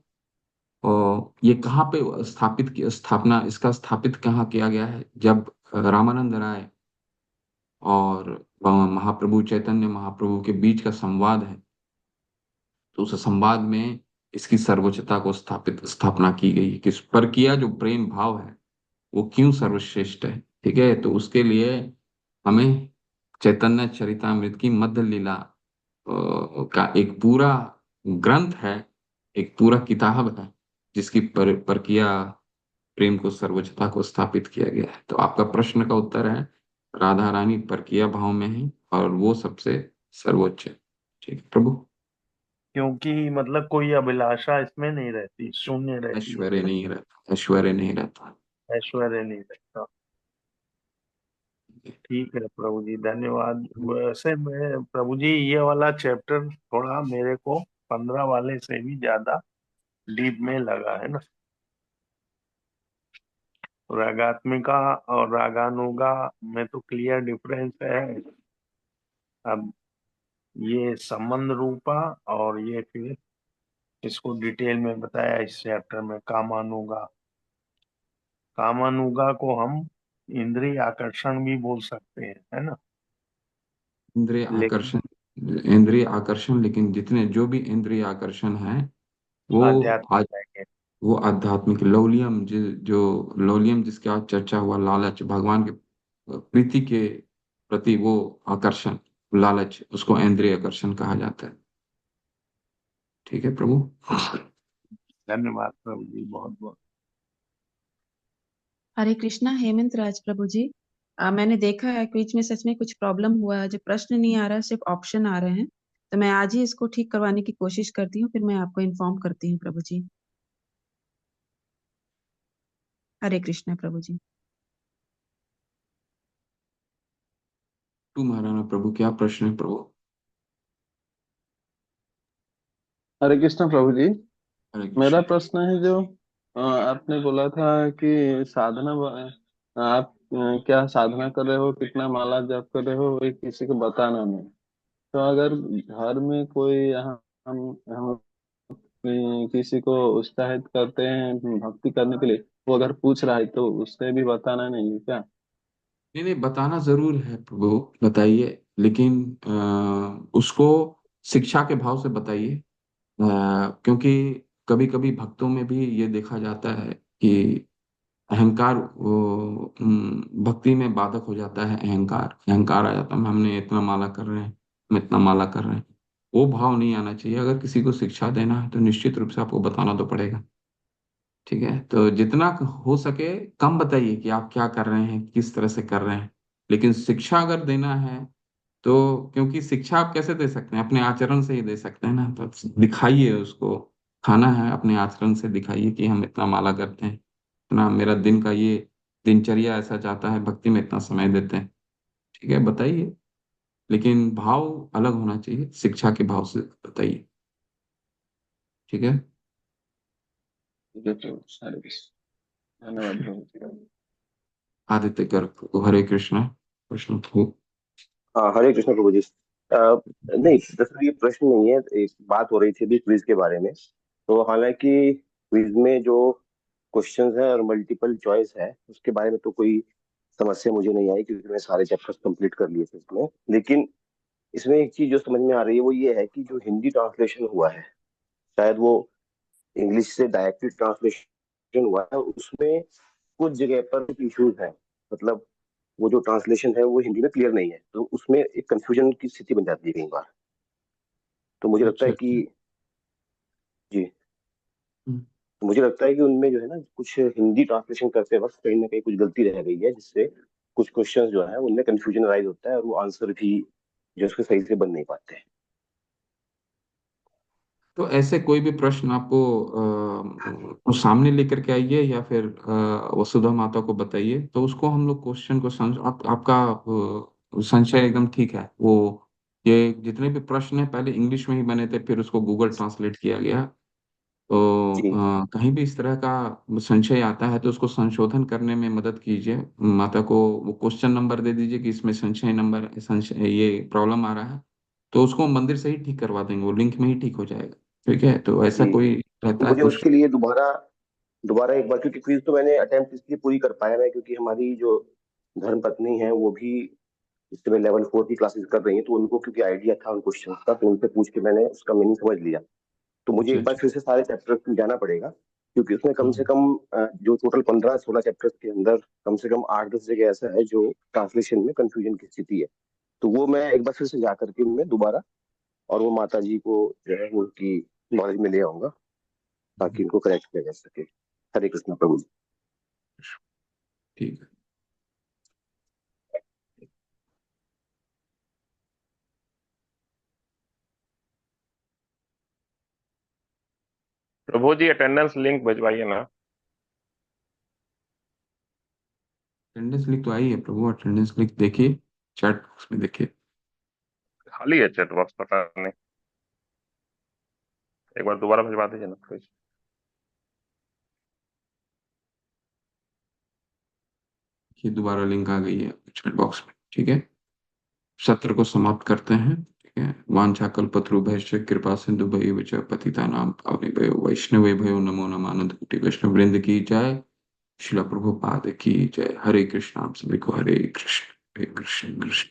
कहाँ पे स्थापना इसका स्थापित कहाँ किया गया है? जब रामानंद राय और महाप्रभु चैतन्य महाप्रभु के बीच का संवाद है, तो उस संवाद में इसकी सर्वोच्चता को स्थापना की गई कि परकिया जो प्रेम भाव है वो क्यों सर्वश्रेष्ठ है। ठीक है, तो उसके लिए हमें चैतन्य चरितामृत की मध्य लीला का एक पूरा ग्रंथ है, एक पूरा किताब है, जिसकी परकिया प्रेम को सर्वोच्चता को स्थापित किया गया है। तो आपका प्रश्न का उत्तर है राधा रानी परकिया भाव में है और वो सबसे सर्वोच्च है। ठीक है प्रभु। क्योंकि मतलब कोई अभिलाषा इसमें नहीं रहती, शून्य रहती है ऐश्वर्य ना, नहीं रहता, ऐश्वर्य नहीं रहता। ऐश्वर्य नहीं रहता। ठीक है प्रभु जी, धन्यवाद। वैसे मैं प्रभु जी ये वाला चैप्टर थोड़ा मेरे को 15 वाले से भी ज्यादा डीप में लगा है ना। रागात्मिका और रागानुगा में तो क्लियर डिफरेंस है। अब ये संबंध रूपा और ये फिर इसको डिटेल में बताया इस चैप्टर में कामानुगा। कामानुगा को हम इंद्रिय आकर्षण भी बोल सकते हैं, है ना। इंद्रिय लेकिन आकर्षण, इंद्रिय आकर्षण, लेकिन जितने जो भी इंद्रिय आकर्षण है वो आज आध्यात्मिक है। वो आध्यात्मिक लौलियम, जो लौलियम जिसके आज चर्चा हुआ, लालच, भगवान के प्रीति के प्रति वो आकर्षण, लालच, उसको इंद्रिय आकर्षण कहा जाता है। ठीक है प्रभु। धन्यवाद प्रभु जी, बहुत बहुत। हरे कृष्णा हेमंत राज प्रभु जी। मैंने देखा है क्विज में सच में कुछ प्रॉब्लम हुआ है, जो प्रश्न नहीं आ रहा है सिर्फ ऑप्शन आ रहे हैं। तो मैं आज ही इसको ठीक करवाने की कोशिश करती हूँ, फिर मैं आपको इन्फॉर्म करती हूँ प्रभु जी। हरे कृष्णा प्रभु जी। तू महाराणा प्रभु, क्या प्रश्न है प्रभु? हरे कृष्ण प्रभु जी। हरे मेरा कृष्ण। प्रश्न है जो आपने बोला था कि साधना आप क्या साधना कर रहे हो, कितना माला जप कर रहे हो, ये किसी को बताना नहीं। तो अगर घर में कोई हम किसी को उत्साहित करते हैं भक्ति करने के लिए, वो अगर पूछ रहा है तो उससे भी बताना नहीं है क्या? नहीं नहीं, बताना जरूर है प्रभु, बताइए, लेकिन उसको शिक्षा के भाव से बताइए। क्योंकि कभी कभी भक्तों में भी ये देखा जाता है कि अहंकार भक्ति में बाधक हो जाता है। अहंकार अहंकार आ जाता है, हमने इतना माला कर रहे हैं, हम इतना माला कर रहे हैं। वो भाव नहीं आना चाहिए। अगर किसी को शिक्षा देना है तो निश्चित रूप से आपको बताना तो पड़ेगा। ठीक है, तो जितना हो सके कम बताइए कि आप क्या कर रहे हैं, किस तरह से कर रहे हैं। लेकिन शिक्षा अगर देना है तो, क्योंकि शिक्षा आप कैसे दे सकते हैं? अपने आचरण से ही दे सकते हैं ना। तो दिखाइए उसको, खाना है अपने आचरण से दिखाइए कि हम इतना माला करते हैं, इतना मेरा दिन का ये दिनचर्या ऐसा जाता है, भक्ति में इतना समय देते हैं। ठीक है, बताइए, लेकिन भाव अलग होना चाहिए, शिक्षा के भाव से बताइए। ठीक है। ठीक है प्रभु, हरे कृष्ण, धन्यवाद प्रभु जी। आदित्य कर, हरे कृष्ण। कृष्ण प्रभु। हाँ, हरे कृष्ण प्रभु जी। नहीं, दरअसल ये प्रश्न नहीं है, एक बात हो रही थी अभी क्विज के बारे में। तो हालांकि क्विज में जो क्वेश्चंस है और मल्टीपल चॉइस है उसके बारे में तो कोई समस्या मुझे नहीं आई, क्योंकि मैंने सारे चैप्टर्स कंप्लीट कर लिए थे इसमें। लेकिन इसमें एक चीज जो समझ में आ रही है वो ये है कि जो हिंदी ट्रांसलेशन हुआ है, शायद वो इंग्लिश से डायरेक्टली ट्रांसलेशन हुआ है, उसमें कुछ जगह पर इश्यूज हैं। मतलब वो जो ट्रांसलेशन है वो हिंदी में क्लियर नहीं है, तो उसमें एक कंफ्यूजन की स्थिति बन जाती है कई बार। तो मुझे लगता अच्छा है कि अच्छा। जी, हम्म। तो मुझे लगता है कि उनमें जो है ना कुछ हिंदी ट्रांसलेशन करते वक्त कहीं ना कहीं कुछ गलती रह गई है, जिससे कुछ क्वेश्चंस जो है उनमें कंफ्यूजन राइज होता है और वो आंसर भी जो उसके सही से बन नहीं पाते हैं। तो ऐसे कोई भी प्रश्न आपको को सामने लेकर के आइए, या फिर वसुधा माता को बताइए, तो उसको हम लोग क्वेश्चन को समझ आपका संशय एकदम ठीक है। वो ये जितने भी प्रश्न हैं पहले इंग्लिश में ही बने थे, फिर उसको गूगल ट्रांसलेट किया गया। तो जी कहीं भी इस तरह का संशय आता है तो उसको संशोधन करने में मदद कीजिए। माता को वो क्वेश्चन नंबर दे दीजिए कि इसमें संशय ये प्रॉब्लम आ रहा है, तो उसको मंदिर से ही ठीक करवा देंगे, वो लिंक में ही ठीक हो जाएगा। ठीक है, तो ऐसा जी कोई तो रहता है मुझे कुछ। उसके लिए दोबारा दोबारा एक बार, क्योंकि क्विज तो मैंने अटेम्प्ट इसलिए पूरी कर पाया मैं, क्योंकि हमारी जो धर्म पत्नी है वो भी इस समय लेवल 4 की क्लासेस कर रही है, तो उनको क्योंकि आइडिया था उन क्वेश्चन का, तो उनसे पूछ के मैंने उसका मीनिंग समझ लिया। तो मुझे अच्छा एक बार अच्छा। फिर से सारे चैप्टर जाना पड़ेगा, क्योंकि उसमें कम से हाँ कम जो टोटल 15-16 चैप्टर्स के अंदर कम से कम 8-10 जगह ऐसा है जो ट्रांसलेशन में कंफ्यूजन की स्थिति है। तो वो मैं एक बार फिर से जा करके उनमें दोबारा, और वो माता जी को जो है वो उनकी नॉलेज में ले आऊंगा, ताकि इनको करेक्ट किया जा सके। हरे कृष्ण प्रभु जी। ठीक है। प्रभु जी अटेंडेंस लिंक भिजवाइए ना। अटेंडेंस लिख तो आई है प्रभु, अटेंडेंस लिख देखिए, चैट बॉक्स में देखिए। खाली है चैट बॉक्स, पता नहीं, एक बार दोबारा भिजवा दीजिए ना प्लीज। ये दोबारा लिंक आ गई है चैट बॉक्स में, ठीक है। सत्र को समाप्त करते हैं, ठीक है। वाञ्छाकल्पतरुभ्यश्च कृपा सिंधु भैः च पतितानां पावनेभ्यो वैष्णवेभ्यो नमो नमः। अनंत कोटि वैष्णव वृंद की जय। शिला प्रभुपाद की जय। हरे कृष्ण। आप सभी को हरे कृष्ण कृष्ण कृष्ण